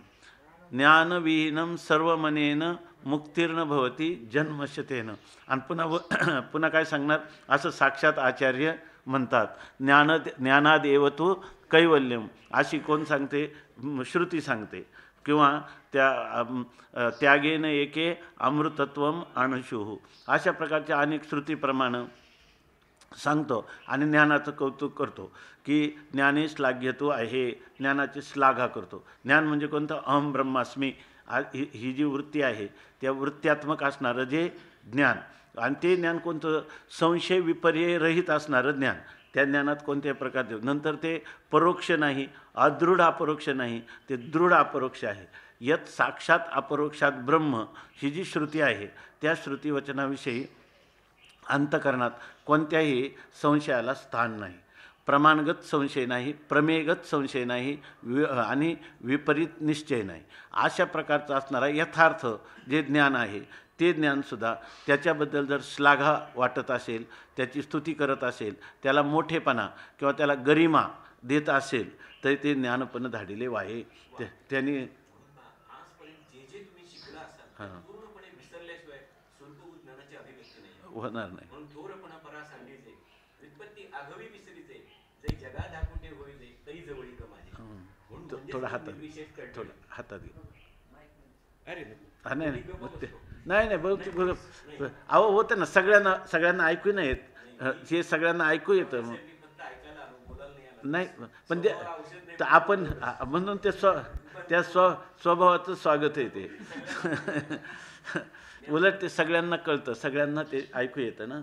ज्ञानविहीनम सर्वमनेन मुक्तीर्न भवती जन्मशतेन. आणि पुन्हा काय सांगणार, असं साक्षात आचार्य म्हणतात. ज्ञानादेव तू कैवल्यम, अशी कोण सांगते, श्रुती सांगते. किंवा त्यागेन एके अमृतत्वम अणुषुः, अशा प्रकारच्या अनेक श्रुतीप्रमाणे सांगतो आणि ज्ञानाचं कौतुक करतो की ज्ञाने श्लाघ्यत्व आहे, ज्ञानाची श्लाघा करतो. ज्ञान म्हणजे कोणतं, अहम ब्रह्मास्मी ही जी वृत्ती आहे त्या वृत्त्यात्मक असणारं जे ज्ञान, आणि ते ज्ञान कोणतं, संशय विपर्यय रहित असणारं ज्ञान. त्या ज्ञानात कोणत्याही प्रकारचे, नंतर ते परोक्ष नाही, अदृढ अपरोक्ष नाही, ते दृढ अपरोक्ष आहे. यत साक्षात अपरोक्षात ब्रह्म ही जी श्रुती आहे त्या श्रुतीवचनाविषयी अंतकरणात कोणत्याही संशयाला स्थान नाही. प्रमाणगत संशय नाही, प्रमेयगत संशय नाही आणि विपरीत निश्चय नाही. अशा प्रकारचं असणारा यथार्थ जे ज्ञान आहे ते ज्ञानसुद्धा त्याच्याबद्दल जर श्लाघा वाटत असेल, त्याची स्तुती करत असेल, त्याला मोठेपणा किंवा त्याला गरिमा देत असेल तर ते ज्ञानपण धाडिले वाहे. त्यांनी होणार नाही. थोडं हातात घे. नाही अहो होतं ना, सगळ्यांना ऐकू नाही येत, हे सगळ्यांना ऐकू येतं. मग नाही पण ते आपण म्हणून त्या स्वभावाचं स्वागत आहे ते. उलट ते सगळ्यांना कळतं, सगळ्यांना ते ऐकू येतं ना,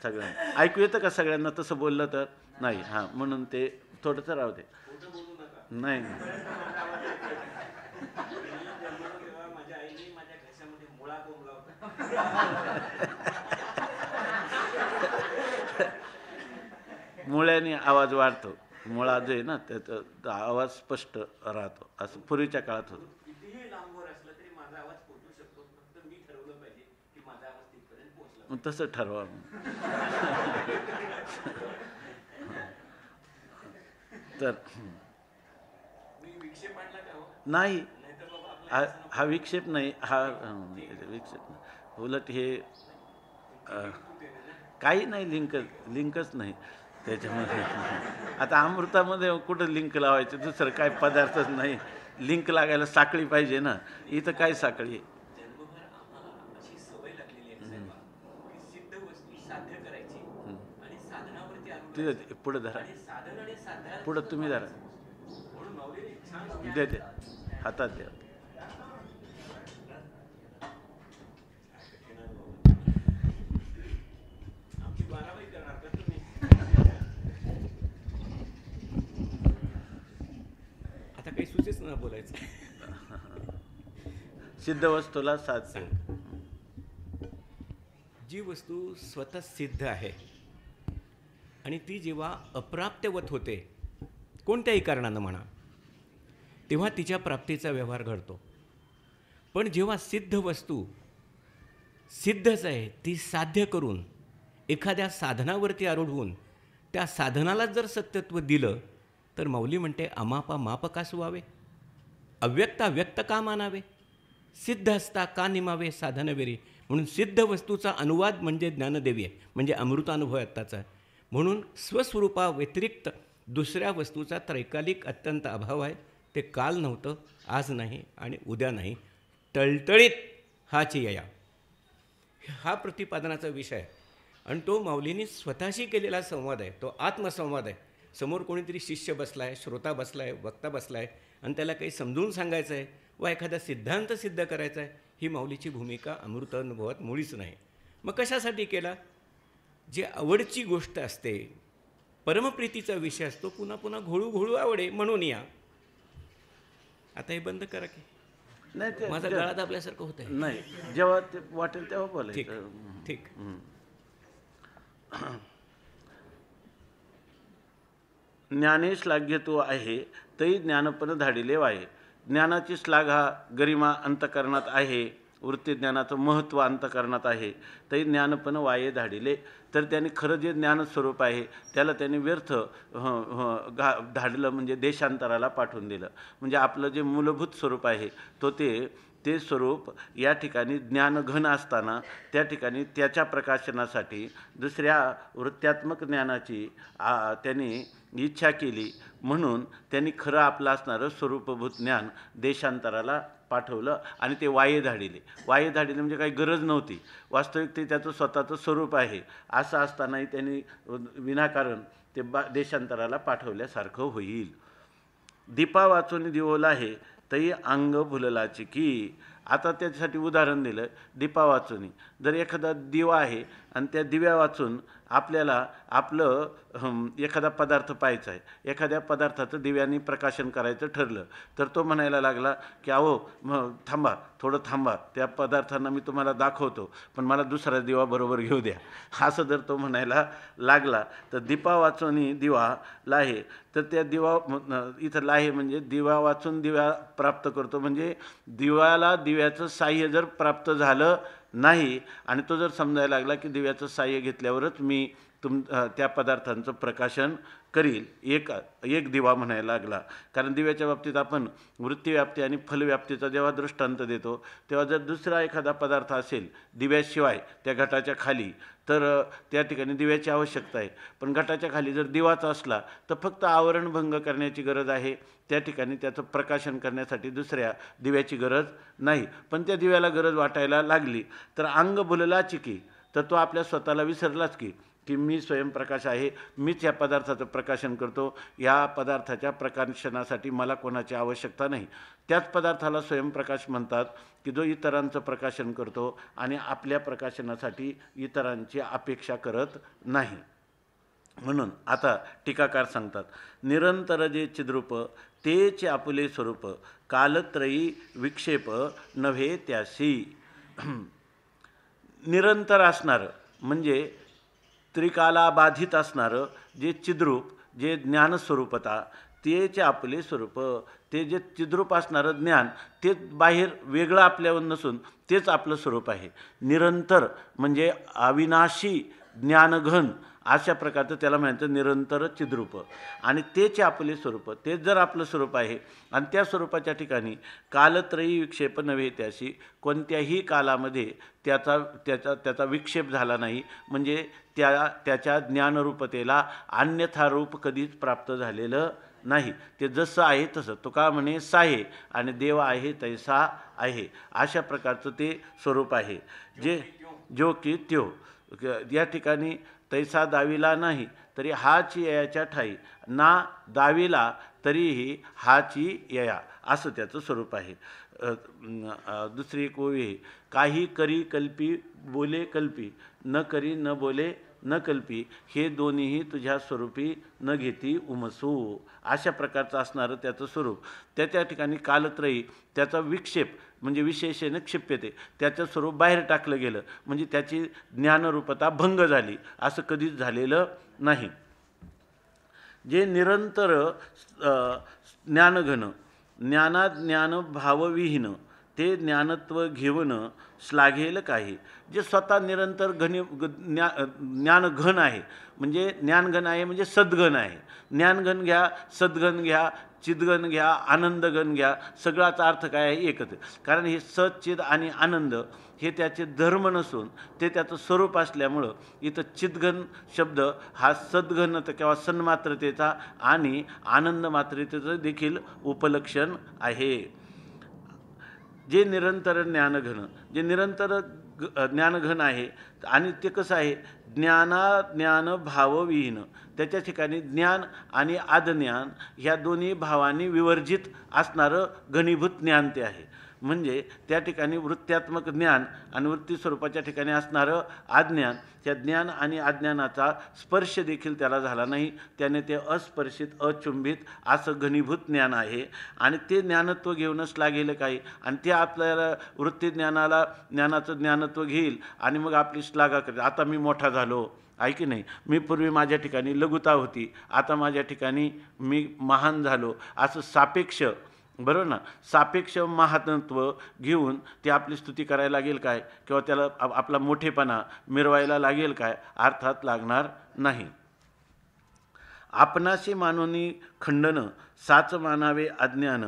सगळ्यांना ऐकू येतं का सगळ्यांना तसं बोललं तर नाही. हां, म्हणून ते थोडंसं राहू दे. नाही माझ्या आईने माझ्या घशामध्ये मुळा कोंबला होता. मुळ्याने आवाज वाढतो. मुळा जो आहे ना त्याचा आवाज स्पष्ट राहतो, असं पूर्वीच्या काळात होतं. कितीही लांबवर असलं तरी माझा आवाज पोहोचू शकतो, फक्त मी ठरवलं पाहिजे की माझा आवाज तिथपर्यंत पोहोचला. मग तसं ठरवा. तर मी विक्षेप आणला का हो? नाही, नाहीतर बाबा आपला हा विक्षेप नाही, हा विक्षेप नाही. उलट हे काही नाही, लिंकच नाही त्याच्यामध्ये. आता अमृतामध्ये कुठं लिंक लावायचं, दुसरं काय पदार्थच नाही. लिंक लागायला साखळी पाहिजे ना, इथं काय साखळी आहे. जन्मभर आम्हाला अशी सवय लागलेली आहे साहेब, की सिद्ध वस्तू साध्य करायची आणि साधनावरती आणून ते पुढं धरा, आणि साधन आणि साधना पुढं तुम्ही धरा, म्हणून माऊलीने छान दे हातात द्या. आमची 12वी करणार का तुम्ही? आता काही सुचेच ना बोलायचं. सिद्ध वस्तूला साध्य. जी वस्तू स्वतः सिद्ध आहे आणि ती जेव्हा अप्राप्यवत होते कोणत्याही कारणानं म्हणा, तेव्हा तिच्या प्राप्तीचा व्यवहार घडतो. पण जेव्हा सिद्ध वस्तू सिद्धच आहे ती साध्य करून एखाद्या साधनावरती आरूढ होऊन त्या साधनाला जर सत्यत्व दिलं तर माऊली म्हणते अमापा माप का सुवावे, अव्यक्ता व्यक्त का मानावे, सिद्ध असता का निमावे साधनवेरी. म्हणून सिद्ध वस्तूचा अनुवाद म्हणजे ज्ञानदेवी आहे, म्हणजे अमृतानुभव आहे आत्ताचा. म्हणून स्वस्वरूपा व्यतिरिक्त दुसऱ्या वस्तूचा त्रैकालिक अत्यंत अभाव आहे. ते काल नव्हतं, आज नाही आणि उद्या नाही, टळटळीत हाची यया. हा प्रतिपादनाचा विषय आहे आणि तो माऊलींनी स्वतःशी केलेला संवाद आहे, तो आत्मसंवाद आहे. समोर कोणीतरी शिष्य बसला आहे, श्रोता बसला आहे, वक्ता बसला आहे आणि त्याला काही समजून सांगायचं आहे वा एखादा सिद्धांत सिद्ध करायचा आहे, ही माऊलीची भूमिका अमृत अनुभवात मुळीच नाही. मग कशासाठी केला? जी आवडची गोष्ट असते, परमप्रीतीचा विषय असतो, पुन्हा पुन्हा घोळू घोळू आवडे म्हणून या. आता हे बंद करा की नाही ते माझा गळा दाबल्यासारखं होत आहे. नाही, जेव्हा ते वाटेल तेव्हा ठीक बोलायचं. ठीक. ज्ञाने श्लाघ्य तो आहे तरी ज्ञानपण धाडिले वाहे. ज्ञानाची श्लाघा गरिमा अंतकरणात आहे, वृत्तीज्ञानाचं महत्त्व अंतकरणात आहे, तरी ज्ञानपण वाये धाडिले. तर त्यांनी खरं जे ज्ञानस्वरूप आहे त्याला त्यांनी व्यर्थ धाडलं, म्हणजे देशांतराला पाठवून दिलं. म्हणजे आपलं जे मूलभूत स्वरूप आहे ते स्वरूप या ठिकाणी ज्ञानघन असताना त्या ठिकाणी त्याच्या प्रकाशनासाठी दुसऱ्या वृत्त्यात्मक ज्ञानाची त्यांनी इच्छा केली. म्हणून त्यांनी खरं आपलं असणारं स्वरूपभूत ज्ञान देशांतराला पाठवलं आणि ते वाये धाडिले. वाये धाडिले म्हणजे काही गरज नव्हती, वास्तविक ते त्याचं स्वतःचं स्वरूप आहे. असं असतानाही त्यांनी विनाकारण ते देशांतराला पाठवल्यासारखं होईल. दीपा वाचून दिवोला आहे तरी अंग भुललाची की. आता त्याच्यासाठी उदाहरण दिलं, दीपा वाचून. जर एखादा दिवा आहे आणि त्या दिव्या वाचून आपल्याला आपलं एखादा पदार्थ पाहायचा आहे, एखाद्या पदार्थाचं दिव्यांनी प्रकाशन करायचं ठरलं, तर तो म्हणायला लागला की अहो थांबा, थोडं थांबा, त्या पदार्थांना मी तुम्हाला दाखवतो, पण मला दुसरा दिवा बरोबर घेऊ द्या. असं जर तो म्हणायला लागला तर दीपा वाचून दिवा लाहे, तर त्या दिवा इथं लाहे म्हणजे दिवा वाचून दिवा प्राप्त करतो. म्हणजे दिव्याचं साह्य जर प्राप्त झालं नाही आणि तो जर समजायला लागला की दिव्याचं साह्य घेतल्यावरच मी त्या पदार्थांचं प्रकाशन करील, एक दिवा म्हणायला लागला. कारण दिव्याच्या बाबतीत आपण वृत्तीव्याप्ती आणि फलव्याप्तीचा जेव्हा दृष्टांत देतो तेव्हा जर दुसरा एखादा पदार्थ असेल दिव्याशिवाय त्या घटाच्या खाली, तर त्या ठिकाणी दिव्याची आवश्यकता आहे. पण घटाच्या खाली जर दिवाचा असला तर फक्त आवरणभंग करण्याची गरज आहे, त्या ठिकाणी त्याचं प्रकाशन करण्यासाठी दुसऱ्या दिव्याची गरज नाही. पण त्या दिव्याला गरज वाटायला लागली तर अंग भुललाच की, तर तो आपल्या स्वतःला विसरलाच की. की मी स्वयंप्रकाश आहे, मीच या पदार्थाचं प्रकाशन करतो, या पदार्थाच्या प्रकाशनासाठी मला कोणाची आवश्यकता नाही. त्याच पदार्थाला स्वयंप्रकाश म्हणतात की जो इतरांचं प्रकाशन करतो आणि आपल्या प्रकाशनासाठी इतरांची अपेक्षा करत नाही. म्हणून आता टीकाकार सांगतात, निरंतर जे चिद्रूप तेचे आपुले स्वरूप, कालत्रयी विक्षेप नव्हे त्यासी. निरंतर असणारं म्हणजे त्रिकालाबाधित असणारं जे चिद्रूप, जे ज्ञानस्वरूपता, तेचे आपले स्वरूप, ते जे चिद्रूप असणारं ज्ञान, ते बाहेर वेगळं आपल्यावर नसून तेच आपलं स्वरूप आहे. निरंतर म्हणजे अविनाशी ज्ञानघन, अशा प्रकारचं त्याला म्हणायचं निरंतर चिद्रूप. आणि तेचे आपले स्वरूप, तेच जर आपलं स्वरूप आहे आणि त्या स्वरूपाच्या ठिकाणी कालत्रयी विक्षेप नव्हे त्याशी, कोणत्याही कालामध्ये त्याचा विक्षेप झाला नाही, म्हणजे त्याच्या ज्ञानरूपतेला अन्यथा रूप कधीच प्राप्त झालेलं नाही. ते जसं आहे तसं, तुका म्हणे साहे आणि देव आहे तैसा आहे, अशा प्रकारचं ते स्वरूप आहे. जे जो की त्यो, या ठिकाणी तैसा दाविला नाही तरी हाची ययाच्या ठाई, ना दाविला तरीही हाची यया, असं त्याचं स्वरूप आहे. दुसरी एक ओवी आहे, काही करी कल्पी बोले कल्पी, न करी न बोले न कल्पी, हे दोन्हीही तुझ्या स्वरूपी न घेती उमसू, अशा प्रकारचं असणारं त्याचं स्वरूप. त्या ठिकाणी कालत्रयी, त्याचा विक्षेप म्हणजे विशेषेने क्षिप्यते, त्याचं स्वरूप बाहेर टाकलं गेलं म्हणजे त्याची ज्ञानरूपता भंग झाली, असं कधीच झालेलं नाही. जे निरंतर ज्ञानघन, ज्ञानाज्ञान भावविहीन, ते ज्ञानत्व घेऊन श्लाघेल काही. जे स्वतः निरंतर ज्ञानघन आहे, म्हणजे ज्ञानघन आहे म्हणजे सद्गन आहे. ज्ञानघन घ्या, सद्गन घ्या, चिदगन घ्या, आनंदगन घ्या, सगळाचा अर्थ काय आहे? एकच. कारण हे सच्चिद आणि आनंद हे त्याचे धर्म नसून ते त्याचं स्वरूप असल्यामुळं इथं चिदघन शब्द हा सद्घनता किंवा सन्मात्रतेचा आणि आनंद मात्रतेचं देखील उपलक्षण आहे. जे निरंतर ज्ञानघन, जे निरंतर ज्ञानघन आहे आणि ते कसं आहे? ज्ञान भावविहीन, त्याच्या ठिकाणी ज्ञान आणि आदज्ञान ह्या दोन्ही भावांनी विवर्जित असणारं घनीभूत ज्ञान ते आहे. म्हणजे त्या ठिकाणी वृत्त्यात्मक ज्ञान आणि वृत्ती स्वरूपाच्या ठिकाणी असणारं अज्ञान, त्या ज्ञान आणि अज्ञानाचा स्पर्श देखील त्याला झाला नाही, त्याने ते अस्पर्शित अचुंबित असं घनीभूत ज्ञान आहे. आणि ते ज्ञानत्व घेऊनच लागेल काही, आणि ते आपल्याला वृत्ती ज्ञानाचं ज्ञानत्व घेईल आणि मग आपली श्लाघा करेल. आता मी मोठा झालो आहे की नाही, मी पूर्वी माझ्या ठिकाणी लघुता होती, आता माझ्या ठिकाणी मी महान झालो, असं सापेक्ष, बरोबर ना, सापेक्ष महात्मत्व घेऊन ते आपली स्तुती करायला लागेल काय, किंवा त्याला आपला मोठेपणा मिरवायला लागेल काय? अर्थात लागणार नाही. आपणाशी मानोनी खंडन, साच मानावे अज्ञान,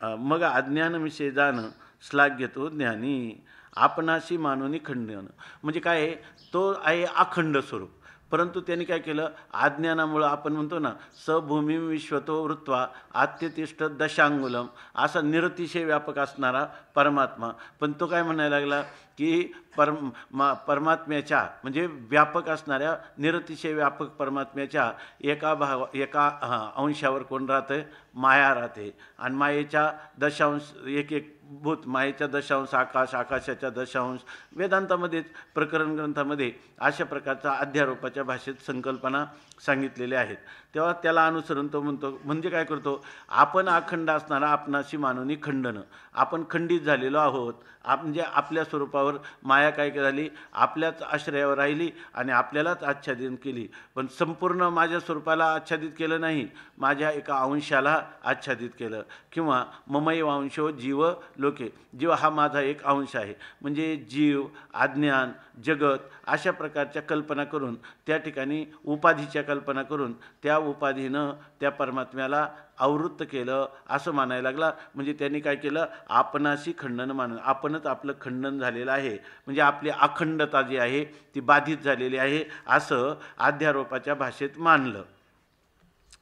मग अज्ञानविषयी जाण श्लाघ्यतो ज्ञानी. आपणाशी मानोनी खंडन म्हणजे काय आहे? तो आहे अखंड स्वरूप, परंतु त्यांनी काय केलं? अज्ञानामुळं आपण म्हणतो ना, सभूमी विश्वतो वृत्वा आत्यतिष्ठ दशांगुलम, असा निरतिशय व्यापक असणारा परमात्मा. पण तो काय म्हणायला लागला की परमात्म्याच्या म्हणजे व्यापक असणाऱ्या निरतिशय व्यापक परमात्म्याच्या एका अंशावर कोण राहतं? माया राहते. आणि मायेच्या दशांश एक भूत, मायेच्या दशांश आकाश, आकाशाच्या दशांश, वेदांतामध्येच प्रकरण ग्रंथामध्ये अशा प्रकारच्या अध्यारोपाच्या भाषेत संकल्पना सांगितलेल्या आहेत. तेव्हा त्याला अनुसरून तो म्हणतो, म्हणजे काय करतो? आपण अखंड असणारा आपणाशी मानोनी खंडन, आपण खंडित झालेलो आहोत. म्हणजे आपल्या स्वरूपावर माया काय झाली? आपल्याच आश्रयावर राहिली आणि आपल्यालाच आच्छादित केली. पण संपूर्ण माझ्या स्वरूपाला आच्छादित केलं नाही, माझ्या एका अंशाला आच्छादित केलं. किंवा ममैव अंशो जीव लोके, जीव हा माझा एक अंश आहे. म्हणजे जीव, अज्ञान, जगत अशा प्रकारच्या कल्पना करून, त्या ठिकाणी उपाधीच्या कल्पना करून त्या उपाधीनं त्या परमात्म्याला आवृत्त केलं असं मानायला लागला. म्हणजे त्यांनी काय केलं? आपणाशी खंडन मानून, आपणच आपलं खंडन झालेलं आहे, म्हणजे आपली अखंडता जी आहे ती बाधित झालेली आहे असं अध्यारोपाच्या भाषेत मानलं.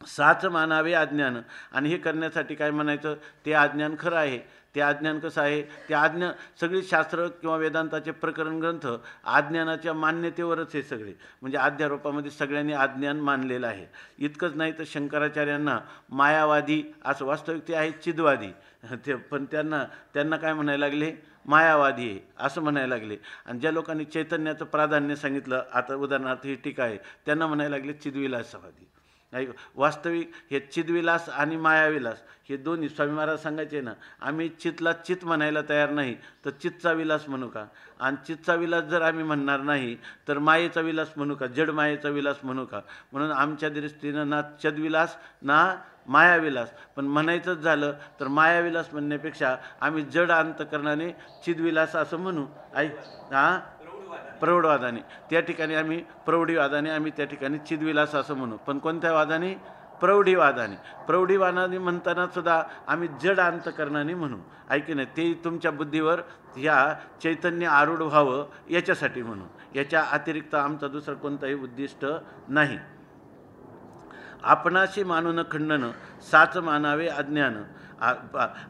साच मानावे अज्ञान, आणि हे करण्यासाठी काय म्हणायचं? ते अज्ञान खरं आहे, ते अज्ञान कसं आहे, ते अज्ञान सगळी शास्त्र किंवा वेदांताचे प्रकरण ग्रंथ अज्ञानाच्या मान्यतेवरच हे सगळे, म्हणजे अध्यारोपामध्ये सगळ्यांनी अज्ञान मानलेलं आहे. इतकंच नाही तर शंकराचार्यांना मायावादी असं, वास्तविक ते आहेत चिदवादी, ते पण त्यांना काय म्हणायला लागले, मायावादी आहे असं म्हणायला लागले. आणि ज्या लोकांनी चैतन्याचं प्राधान्य सांगितलं, आता उदाहरणार्थ ही टीका आहे, त्यांना म्हणायला लागले चिद्विलासवादी. वास्तविक हे चिद्विलास आणि मायाविलास हे दोन्ही स्वामी महाराज सांगायचे ना, आम्ही चितला चित म्हणायला तयार नाही तर चितचा विलास म्हणू का, आणि चितचा विलास जर आम्ही म्हणणार नाही तर मायेचा विलास म्हणू का, जड मायेचा विलास म्हणू का. म्हणून आमच्या दृष्टीनं ना चिद्विलास ना मायाविलास, पण म्हणायचंच झालं तर मायाविलास म्हणण्यापेक्षा आम्ही जड अंतकरणाने चिद्विलास असं म्हणू. प्रौढवादाने त्या ठिकाणी आम्ही प्रौढीवादाने आम्ही त्या ठिकाणी चिद्विलास असं म्हणू. पण कोणत्या वादाने, प्रौढीवादाने म्हणताना सुद्धा आम्ही जड अंतकरणाने म्हणू. ऐकी नाही, ते तुमच्या बुद्धीवर ह्या चैतन्य आरूढ व्हावं याच्यासाठी म्हणू, याच्या अतिरिक्त आमचा दुसरं कोणताही उद्दिष्ट नाही. आपणाशी मानून खंडन साच मानावे अज्ञान.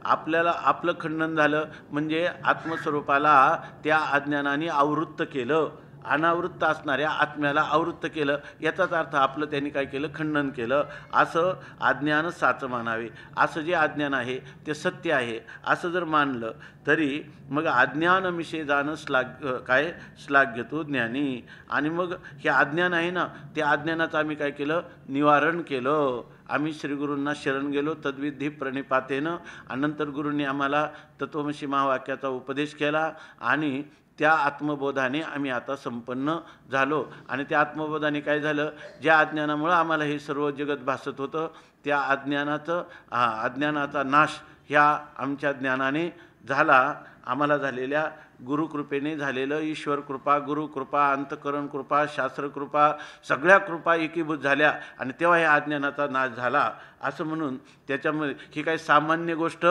आपल्याला आपलं खंडन झालं म्हणजे आत्मस्वरूपाला त्या अज्ञानाने आवृत्त केलं, अनावृत्त असणाऱ्या आत्म्याला आवृत्त केलं, याचाच अर्थ आपलं त्यांनी काय केलं, खंडन केलं. असं अज्ञान साच मानावे, असं जे अज्ञान आहे ते सत्य आहे असं जर मानलं तरी मग अज्ञानविषयी जाणं श्लाघ्य तो ज्ञानी. आणि मग हे अज्ञान आहे ना, त्या अज्ञानाचं आम्ही काय केलं, निवारण केलं. आम्ही श्रीगुरूंना शरण गेलो तद्विधी प्रणिपातेनं, आणि नंतर गुरूंनी आम्हाला तत्वमसी महावाक्याचा उपदेश केला आणि त्या आत्मबोधाने आम्ही आता संपन्न झालो. आणि त्या आत्मबोधाने काय झालं, ज्या अज्ञानामुळं आम्हाला हे सर्व जगत भासत होतं त्या अज्ञानाचा नाश ह्या आमच्या ज्ञानाने झाला. आम्हाला झालेल्या गुरुकृपेने झालेलं, ईश्वर कृपा, गुरुकृपा, अंतकरण कृपा, शास्त्रकृपा, सगळ्या कृपा एकीभूत झाल्या आणि तेव्हा ह्या अज्ञानाचा नाश झाला असं म्हणून. त्याच्यामुळे ही काही सामान्य गोष्ट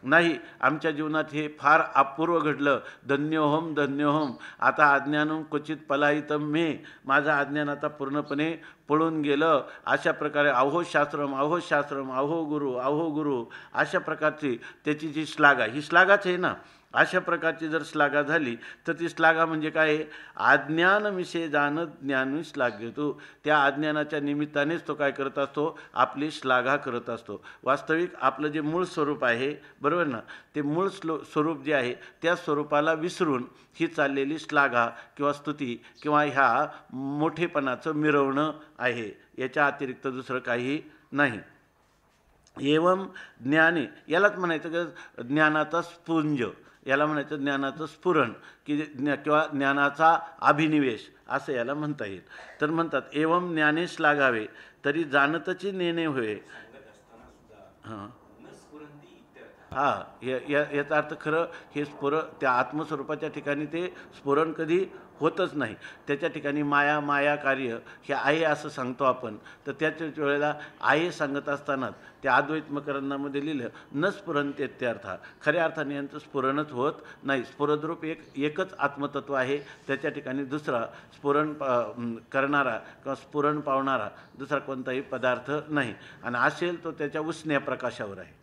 नाही, आमच्या जीवनात हे फार अपूर्व घडलं. धन्योहम धन्योहम आता अज्ञानम क्वचित पलायितम मे, माझं अज्ञान आता पूर्णपणे पळून गेलं. अशा प्रकारे अहो शास्त्रम अहो शास्त्रम अहो गुरु अशा प्रकारची त्याची जी श्लाघा, ही श्लाघाच आहे ना, अशा प्रकारची जर श्लाघा झाली तर ती श्लाघा म्हणजे काय, अज्ञानविषयी जाण ज्ञान श्लाघ्यतो. त्या अज्ञानाच्या निमित्तानेच तो काय करत असतो, आपली श्लाघा करत असतो. वास्तविक आपलं जे मूळ स्वरूप आहे, बरोबर ना, ते मूळ स्वरूप जे आहे त्या स्वरूपाला विसरून ही चाललेली श्लाघा किंवा स्तुती किंवा ह्या मोठेपणाचं मिरवणं आहे, याच्या अतिरिक्त दुसरं काही नाही. एवं ज्ञाने, यालाच म्हणायचं की ज्ञानाचा स्पुंज, याला म्हणायचं ज्ञानाचं स्फुरण किंवा ज्ञानाचा अभिनिवेश असं याला म्हणता येईल. तर म्हणतात एवं ज्ञाने श्लाघावे तरी जाणतची नेणे होय. हां याचा अर्थ खरं हे त्या आत्मस्वरूपाच्या ठिकाणी ते स्फुरण कधी होतच नाही. त्याच्या ठिकाणी माया कार्य हे आहे असं सांगतो आपण, तर त्याच्या वेळेला आहे सांगत असतानाच त्या अद्वैत मकरंदामध्ये लिहिलं न स्फुरंतेत्यर्थ, खऱ्या अर्थाने यांचं स्फुरणच होत नाही. स्फुरद्रूप एकच आत्मतत्व आहे, त्याच्या ठिकाणी दुसरा स्फुरण करणारा किंवा स्फुरण पावणारा दुसरा कोणताही पदार्थ नाही. आणि असेल तो त्याच्या उसण्या प्रकाशावर आहे.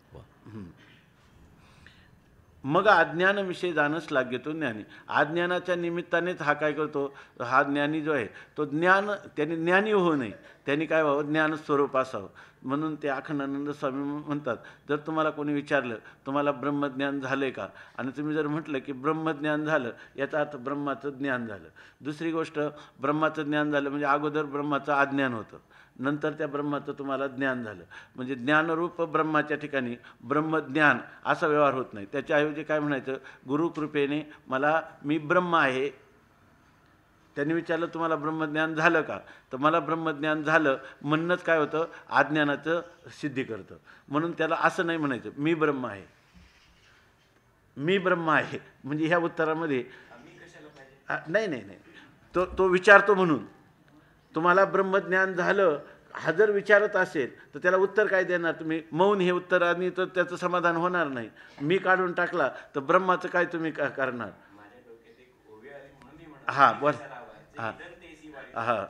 मग अज्ञानाविषयी जाणं श्लाघ्यतो ज्ञानी. अज्ञानाच्या निमित्तानेच हा काय करतो, हा ज्ञानी जो आहे तो त्यांनी ज्ञानी होऊ नये, त्यांनी काय व्हावं, ज्ञानस्वरूप असावं. म्हणून ते अखंडानंद स्वामी म्हणतात, जर तुम्हाला कोणी विचारलं तुम्हाला ब्रह्मज्ञान झालं आहे का, आणि तुम्ही जर म्हटलं की ब्रह्मज्ञान झालं, याचा अर्थ ब्रह्माचं ज्ञान झालं. दुसरी गोष्ट, ब्रह्माचं ज्ञान झालं म्हणजे अगोदर ब्रह्माचं अज्ञान होतं, नंतर त्या ब्रह्माचं तुम्हाला ज्ञान झालं. म्हणजे ज्ञानरूप ब्रह्माच्या ठिकाणी ब्रह्मज्ञान असा व्यवहार होत नाही. त्याच्याऐवजी काय म्हणायचं, गुरुकृपेने मी ब्रह्म आहे. त्यांनी विचारलं तुम्हाला ब्रह्मज्ञान झालं का, तर मला ब्रह्मज्ञान झालं म्हणणंच काय होतं, अज्ञानाचं सिद्धी करतं. म्हणून त्याला असं नाही म्हणायचं मी ब्रह्म आहे, मी ब्रह्म आहे. म्हणजे ह्या उत्तरामध्ये नाही तो विचारतो म्हणून. तुम्हाला ब्रह्मज्ञान झालं हा जर विचारत असेल तर त्याला उत्तर काय देणार तुम्ही, मौन हे उत्तर, आणि तर त्याचं समाधान होणार नाही. मी काढून टाकला तर ब्रह्माचं काय तुम्ही करणार. हां बरं, हां हां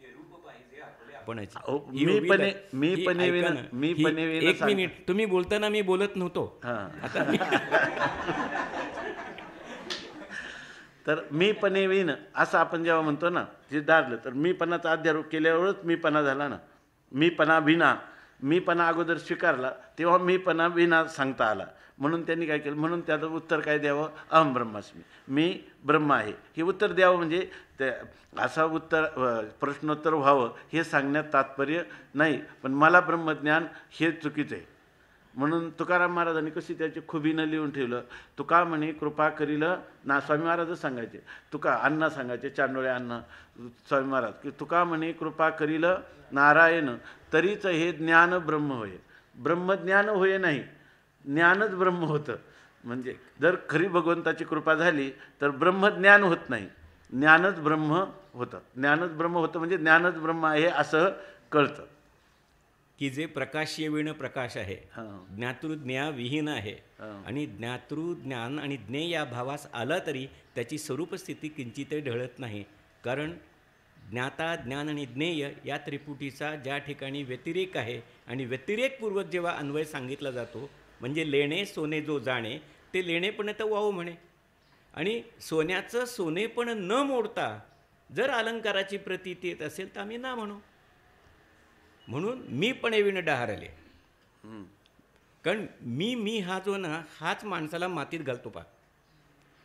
हे रूप पाहिजे आपले आपणाची. अहो, ही मी उभी पणे दा- मी ही पणे ऐका विन ना, मी ही- पणे विन एक मिनिट, तुम्ही बोलताना मी बोलत नव्हतो. आता मी तर मी पणे विन असं आपण जेव्हा म्हणतो ना जे दारलं तर मीपणाचा अध्यारोप केल्यावरच मीपणा झाला ना. मीपणा विना मीपणा अगोदर स्वीकारला तेव्हा मीपणा विना सांगता आला. म्हणून त्यांनी काय केलं, म्हणून त्याचं उत्तर काय द्यावं, अहम ब्रह्मास्मी, मी ब्रह्म आहे हे उत्तर द्यावं. म्हणजे ते असं उत्तर प्रश्नोत्तर व्हावं हे सांगण्यात तात्पर्य नाही, पण मला ब्रह्मज्ञान हे चुकीचं आहे. म्हणून तुकाराम महाराजांनी कशी त्याची खुबीनं लिहून ठेवलं, तुका म्हणे कृपा करील ना. स्वामी महाराजच सांगायचे, तुका अण्णा सांगायचे, चांडोळे अण्णा स्वामी महाराज, की तुका म्हणे कृपा करील नारायण तरीच हे ज्ञान ब्रह्म होय. ब्रह्मज्ञान होय नाही, ज्ञानच ब्रह्म होतं. म्हणजे जर खरी भगवंताची कृपा झाली तर ब्रह्मज्ञान होत नाही, ज्ञानच ब्रह्म होतं. ज्ञानच ब्रह्म होतं म्हणजे ज्ञानच ब्रह्म आहे असं कळतं. की जे प्रकाश्य विण प्रकाश आहे, हां. ज्ञातृज्ञा विहीन आहे. आणि ज्ञातृज्ञान आणि ज्ञेय या भावास आला तरी त्याची स्वरूपस्थिती किंचितही ढळत नाही. कारण ज्ञाता, ज्ञान आणि ज्ञेय या त्रिपुटीचा ज्या ठिकाणी व्यतिरेक आहे आणि व्यतिरेकपूर्वक जेव्हा अन्वय सांगितला जातो, म्हणजे लेणे सोने जो जाणे ते लेणेपण तर वाव म्हणे. आणि सोन्याचं सोनेपण न मोडता जर अलंकाराची प्रतीती येत असेल तर आम्ही ना म्हणू. म्हणून मी पण विण डहारले. कारण मी हा जो ना हाच माणसाला मातीत घालतो पा.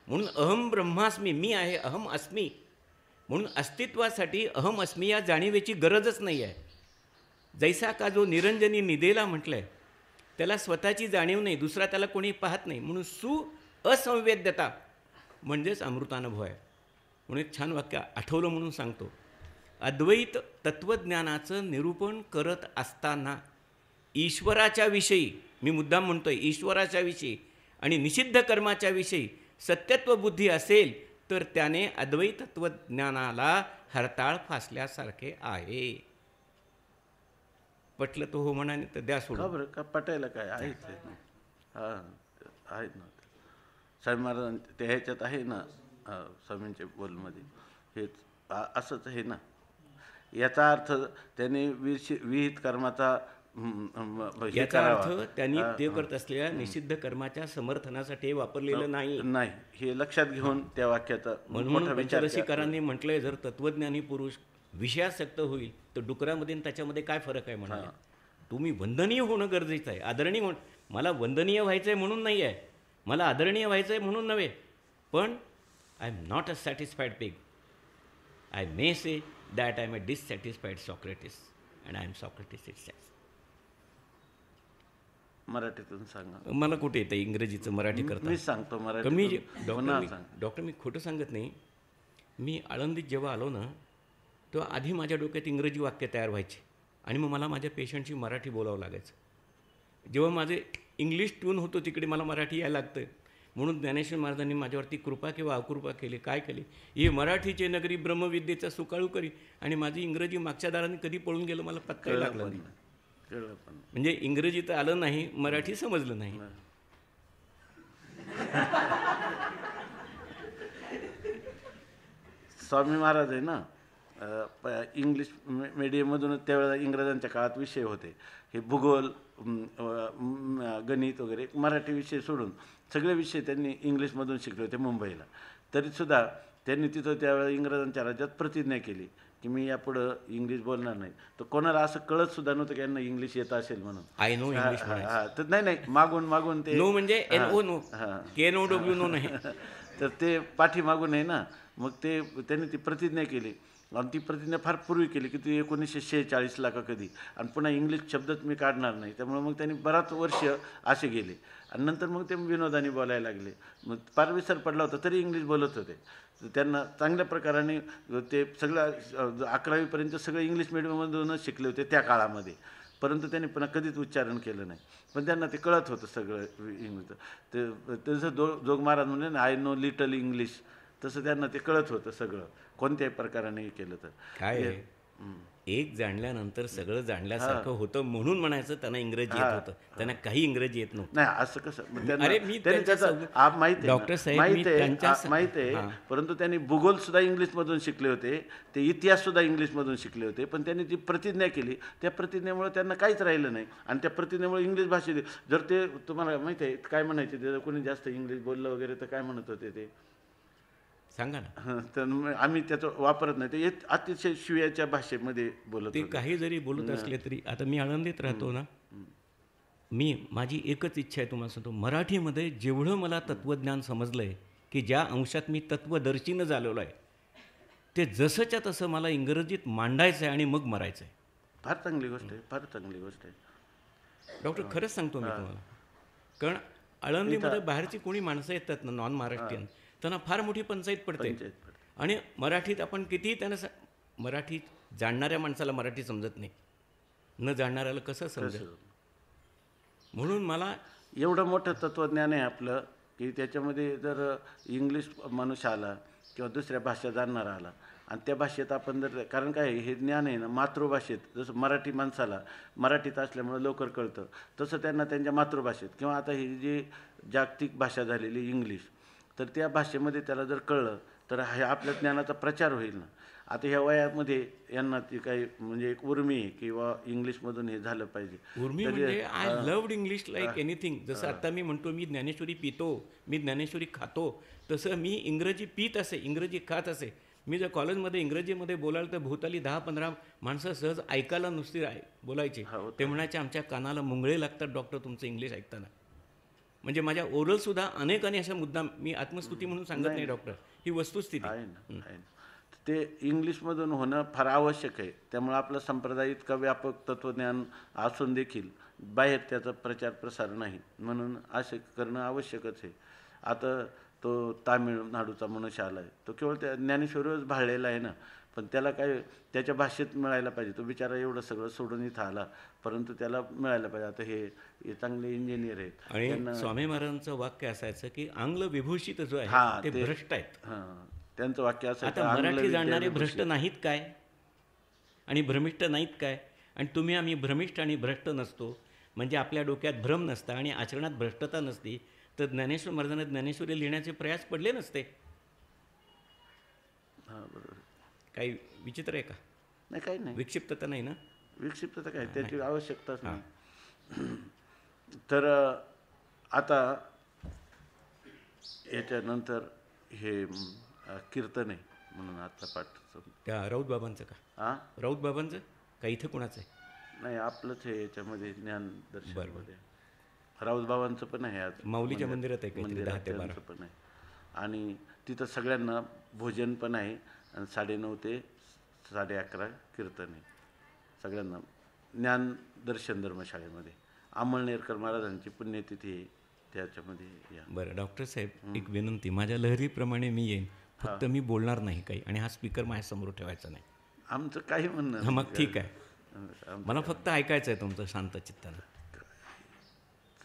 म्हणून अहम ब्रह्मास्मी, मी आहे, अहम अस्मी. म्हणून अस्तित्वासाठी अहम अस्मी या जाणीवेची गरजच नाही आहे. जैसा का जो निरंजनी निदेला म्हटलं आहे, त्याला स्वतःची जाणीव नाही, दुसरा त्याला कोणी पाहत नाही. म्हणून असंवेद्यता म्हणजेच अमृतानुभव आहे. म्हणून एक छान वाक्य आठवलं म्हणून सांगतो. अद्वैत तत्त्वज्ञानाचं निरूपण करत असताना ईश्वराच्या विषयी, मी मुद्दाम म्हणतोय ईश्वराच्या विषयी आणि निषिद्ध कर्माच्या विषयी सत्यत्व बुद्धी असेल तर त्याने अद्वैत तत्त्वज्ञानाला हरताळ फासल्यासारखे आहे. पटलं तो हो म्हणा, तर द्या का सोडून. बरं, का पटायला काय आहेच आहे ना. हां, आहेत ना. स्वामी महाराजां ते ह्याच्यात आहे ना, स्वामींच्या बोलमध्ये हेच असंच आहे ना. याचा अर्थ त्याने विहित कर्माचा हे याचा करावा. अर्थ त्यांनी ते करत असलेल्या निषिद्ध कर्माच्या समर्थनासाठी वापरलेलं नाही. नाही, हे लक्षात घेऊन त्या वाक्याचा म्हणून मोठा विचार पंचरसिकारांनी म्हटलंय, जर तत्वज्ञानी पुरुष विषयासक्त होईल तर डुकरामध्ये आणि त्याच्यामध्ये काय फरक आहे म्हणाले. तुम्ही वंदनीय होणं गरजेचं आहे, आदरणीय होणं. मला वंदनीय व्हायचं आहे म्हणून नाही आहे, मला आदरणीय व्हायचं आहे म्हणून नव्हे. पण I am not a satisfied pig. I may say that I am a dissatisfied Socrates and I am Socrates itself. मराठीतून सांगा. मला कुठे येतं इंग्रजीचं मराठी करता. मी सांगतो मी मराठी. डॉक्टर मी खोटं सांगत नाही. मी आळंदीत जेव्हा आलो ना, तेव्हा आधी माझ्या डोक्यात इंग्रजी वाक्य तयार व्हायचे आणि मग मला माझ्या पेशंटशी मराठी बोलावं लागायचं. जेव्हा माझे इंग्लिश ट्यून होतो तिकडे मला मराठी यायला लागतं. म्हणून ज्ञानेश्वर महाराजांनी माझ्यावरती कृपा किंवा अकृपा केली, काय केली, ही मराठीचे नगरी ब्रह्मविद्येचा सुकाळू करी. आणि माझी इंग्रजी मागच्या दाराने कधी पळून गेलं मला पत्ता लागला नाही. म्हणजे इंग्रजी तर आलं नाही, मराठी समजलं नाही. स्वामी महाराज आहे ना, इंग्लिश मीडियममधूनच त्यावेळेला इंग्रजांच्या काळात विषय होते हे भूगोल, गणित वगैरे. मराठी विषय सोडून सगळे विषय त्यांनी इंग्लिशमधून शिकले होते मुंबईला. तरीसुद्धा त्यांनी तिथं त्यावेळेला इंग्रजांच्या राज्यात प्रतिज्ञा केली की मी यापुढं इंग्लिश बोलणार नाही. तर कोणाला असं कळत सुद्धा नव्हतं की यांना इंग्लिश येत असेल म्हणून. I know English. तर नाही, मागून ते नो म्हणजे NO नो, KNOW नो नाही. तर ते पाठीमागून आहे ना. मग ते त्यांनी ती प्रतिज्ञा केली आणि ती प्रतिज्ञा फार पूर्वी केली की ती 1946ला का कधी. आणि पुन्हा इंग्लिश शब्दच मी काढणार नाही. त्यामुळे मग त्यांनी बराच वर्ष असे गेले आणि नंतर मग ते विनोदाने बोलायला लागले. मग फार विसर पडला होता तरी इंग्लिश बोलत होते. त्यांना चांगल्या प्रकाराने ते सगळं 11वीपर्यंत सगळं इंग्लिश मिडियममधूनच शिकले होते त्या काळामध्ये. परंतु त्यांनी पुन्हा कधीच उच्चारण केलं नाही. पण त्यांना ते कळत होतं सगळं इंग्लिश. ते जसं जोग महाराज म्हणले ना, आय नो लिटल इंग्लिश, तसं त्यांना ते कळत होतं सगळं कोणत्याही प्रकाराने केलं तर. काय एक जाणल्यानंतर सगळं जाणल्यासारखं होतं म्हणून म्हणायचं त्यांना इंग्रजी येत होतं. त्यांना काही इंग्रजी येत नव्हतं. नाही असं कसं मग त्यांना- अरे, मी त्यांनी त्यांच्या त्याचा सगळं- आप माहिती आहे ना, डॉक्टर साहेब, माहिती मी आहे, त्यांच्या माहिती आहे, हां. परंतु त्यांनी भूगोल सुद्धा इंग्लिशमधून शिकले होते, ते इतिहास सुद्धा इंग्लिशमधून शिकले होते, पण त्यांनी जी प्रतिज्ञा केली त्या प्रतिज्ञेमुळे त्यांना काहीच राहिलं नाही आणि त्या प्रतिज्ञेमुळे इंग्लिश भाषेत जर ते तुम्हाला माहिती आहे काय म्हणायचे ते कोणी जास्त इंग्लिश बोललं वगैरे तर काय म्हणत होते ते सांगा ना. हं, तर मग आम्ही त्याचा वापरत नाही ते अतिशय शिव्याच्या भाषेमध्ये बोलत ते होते. काही जरी बोलत असले तरी आता मी आळंदीत राहतो ना, माझी एकच इच्छा आहे तुम्हाला सांगतो, मराठीमध्ये जेवढं मला तत्त्वज्ञान समजलं आहे की ज्या अंशात मी तत्त्वदर्शीनं झालेलो आहे ते जसंच्या तसं मला इंग्रजीत मांडायचं आहे आणि मग मरायचं आहे. फार चांगली गोष्ट आहे, फार चांगली गोष्ट आहे. डॉक्टर खरंच सांगतो मी तुम्हाला, कारण आळंदीमध्ये बाहेरची कोणी माणसं येतात ना नॉन महाराष्ट्रीयन, त्यांना फार मोठी पंचायत पडते. आणि मराठीत आपण कितीही त्यांना मराठी जाणणाऱ्या माणसाला मराठी समजत नाही, न जाणणाऱ्याला कसं समजेल. म्हणून मला एवढं मोठं तत्त्वज्ञान आहे आपलं की त्याच्यामध्ये जर इंग्लिश मनुष्य आला किंवा दुसऱ्या भाषा जाणणारा आला आणि त्या भाषेत आपण जर कारण काय हे ज्ञान आहे ना मातृभाषेत जसं मराठी माणसाला मराठीत असल्यामुळं लवकर कळतं तसं त्यांना त्यांच्या मातृभाषेत किंवा आता ही जी जागतिक भाषा झालेली इंग्लिश तर त्या भाषेमध्ये त्याला जर कळलं तर हे आपल्या ज्ञानाचा प्रचार होईल ना. आता ह्या वयामध्ये यांना ती काही म्हणजे एक उर्मी आहे किंवा इंग्लिशमधून हे झालं पाहिजे. उर्मी म्हणजे I loved English like anything. जसं आता मी म्हणतो मी ज्ञानेश्वरी पितो, मी ज्ञानेश्वरी खातो, तसं मी इंग्रजी पित असे, इंग्रजी खात असे. मी जर कॉलेजमध्ये इंग्रजीमध्ये बोलायला तर भोवताली 10-15 माणसं सहज ऐकायला नुसती बोलायची. ते म्हणायचे आमच्या कानाला मुंगळे लागतात डॉक्टर तुमचं इंग्लिश ऐकताना. म्हणजे माझ्या ओरलसुद्धा अनेकांनी अशा मुद्दाम, मी आत्मस्तुती म्हणून सांगत नाही डॉक्टर, ही वस्तुस्थिती आहे ना, आहे ना. ते इंग्लिशमधून होणं फार आवश्यक आहे. त्यामुळे आपला संप्रदाय इतका व्यापक तत्त्वज्ञान असून देखील बाहेर त्याचा प्रचार प्रसार नाही, म्हणून असे करणं आवश्यकच आहे. आता तो तामिळनाडूचा मनुष्य आला आहे, तो केवळ त्या ज्ञानेश्वरीवरच भाळलेला आहे ना, पण त्याला काय त्याच्या भाषेत मिळायला पाहिजे. तो बिचारा एवढं सगळं सोडून इथं आला, परंतु त्याला मिळायला पाहिजे. आता हे चांगले इंजिनियर आहेत आणि स्वामी महाराजांचं वाक्य असायचं की आंग्ल विभूषित जो हां, आहे ते भ्रष्ट आहेत. हां, त्यांचं वाक्य असायचं आता आंग्ल मराठी जाणणारे विद्या भ्रष्ट नाहीत काय आणि भ्रमिष्ट नाहीत काय. आणि तुम्ही आम्ही भ्रमिष्ट आणि भ्रष्ट नसतो म्हणजे आपल्या डोक्यात भ्रम नसता आणि आचरणात भ्रष्टता नसती तर ज्ञानेश्वर महाराजांना ज्ञानेश्वरी लिहिण्याचे प्रयास पडले नसते. हां, बरोबर. काही विचित्र आहे का? नाही, काही नाही, विक्षिप्तता नाही ना. विक्षिप्तता काय त्याची आवश्यकताच नाही. तर आता याच्यानंतर हे कीर्तन आहे म्हणून आता पाठ त्या राऊत बाबांचं का? हां, राऊत बाबांचं का इथं कुणाचं आहे? नाही आपलंच आहे याच्यामध्ये ज्ञानदर्शनमध्ये राऊत बाबांचं पण आहे. आज माऊलीच्या मंदिरात आहे काहीतरी मंदिरात 10 ते 12. त्यांचं पण आहे आणि तिथं सगळ्यांना भोजन पण आहे आणि 9:30 ते 11:30 कीर्तन आहे सगळ्यांना. ज्ञानदर्शन धर्मशाळेमध्ये अमळनेरकर महाराजांची पुण्यतिथी आहे त्याच्यामध्ये या. बरं डॉक्टर साहेब, एक विनंती, माझ्या लहरीप्रमाणे मी येईन, फक्त मी बोलणार नाही काही आणि हा स्पीकर माझ्यासमोर ठेवायचा नाही. आमचं काही म्हणणं हा, मग नाही. ठीक आहे. मला फक्त ऐकायचं आहे तुमचं शांत चित्तानं.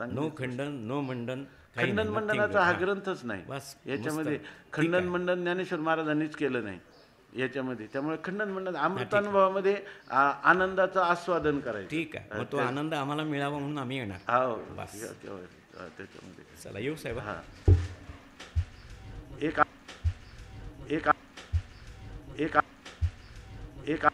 नो खंडन, नो मंडन, काही खंडन नाही, मंडनाचा nothing हा but- ग्रंथच नाही बस, याच्यामध्ये. मस्त. ठीक खंडन आहे. मंडन ज्ञानेश्वर महाराजांनीच केलं नाही याच्यामध्ये. त्यामुळे खंडन मंडन अमृतानुभवामध्ये आनंदाचं आस्वादन करायचं. ठीक आहे, मग तो आनंद आम्हाला मिळावा म्हणून आम्ही येणार. हो बस. त्याच्यामध्ये चला येऊ साहेब. हां, एक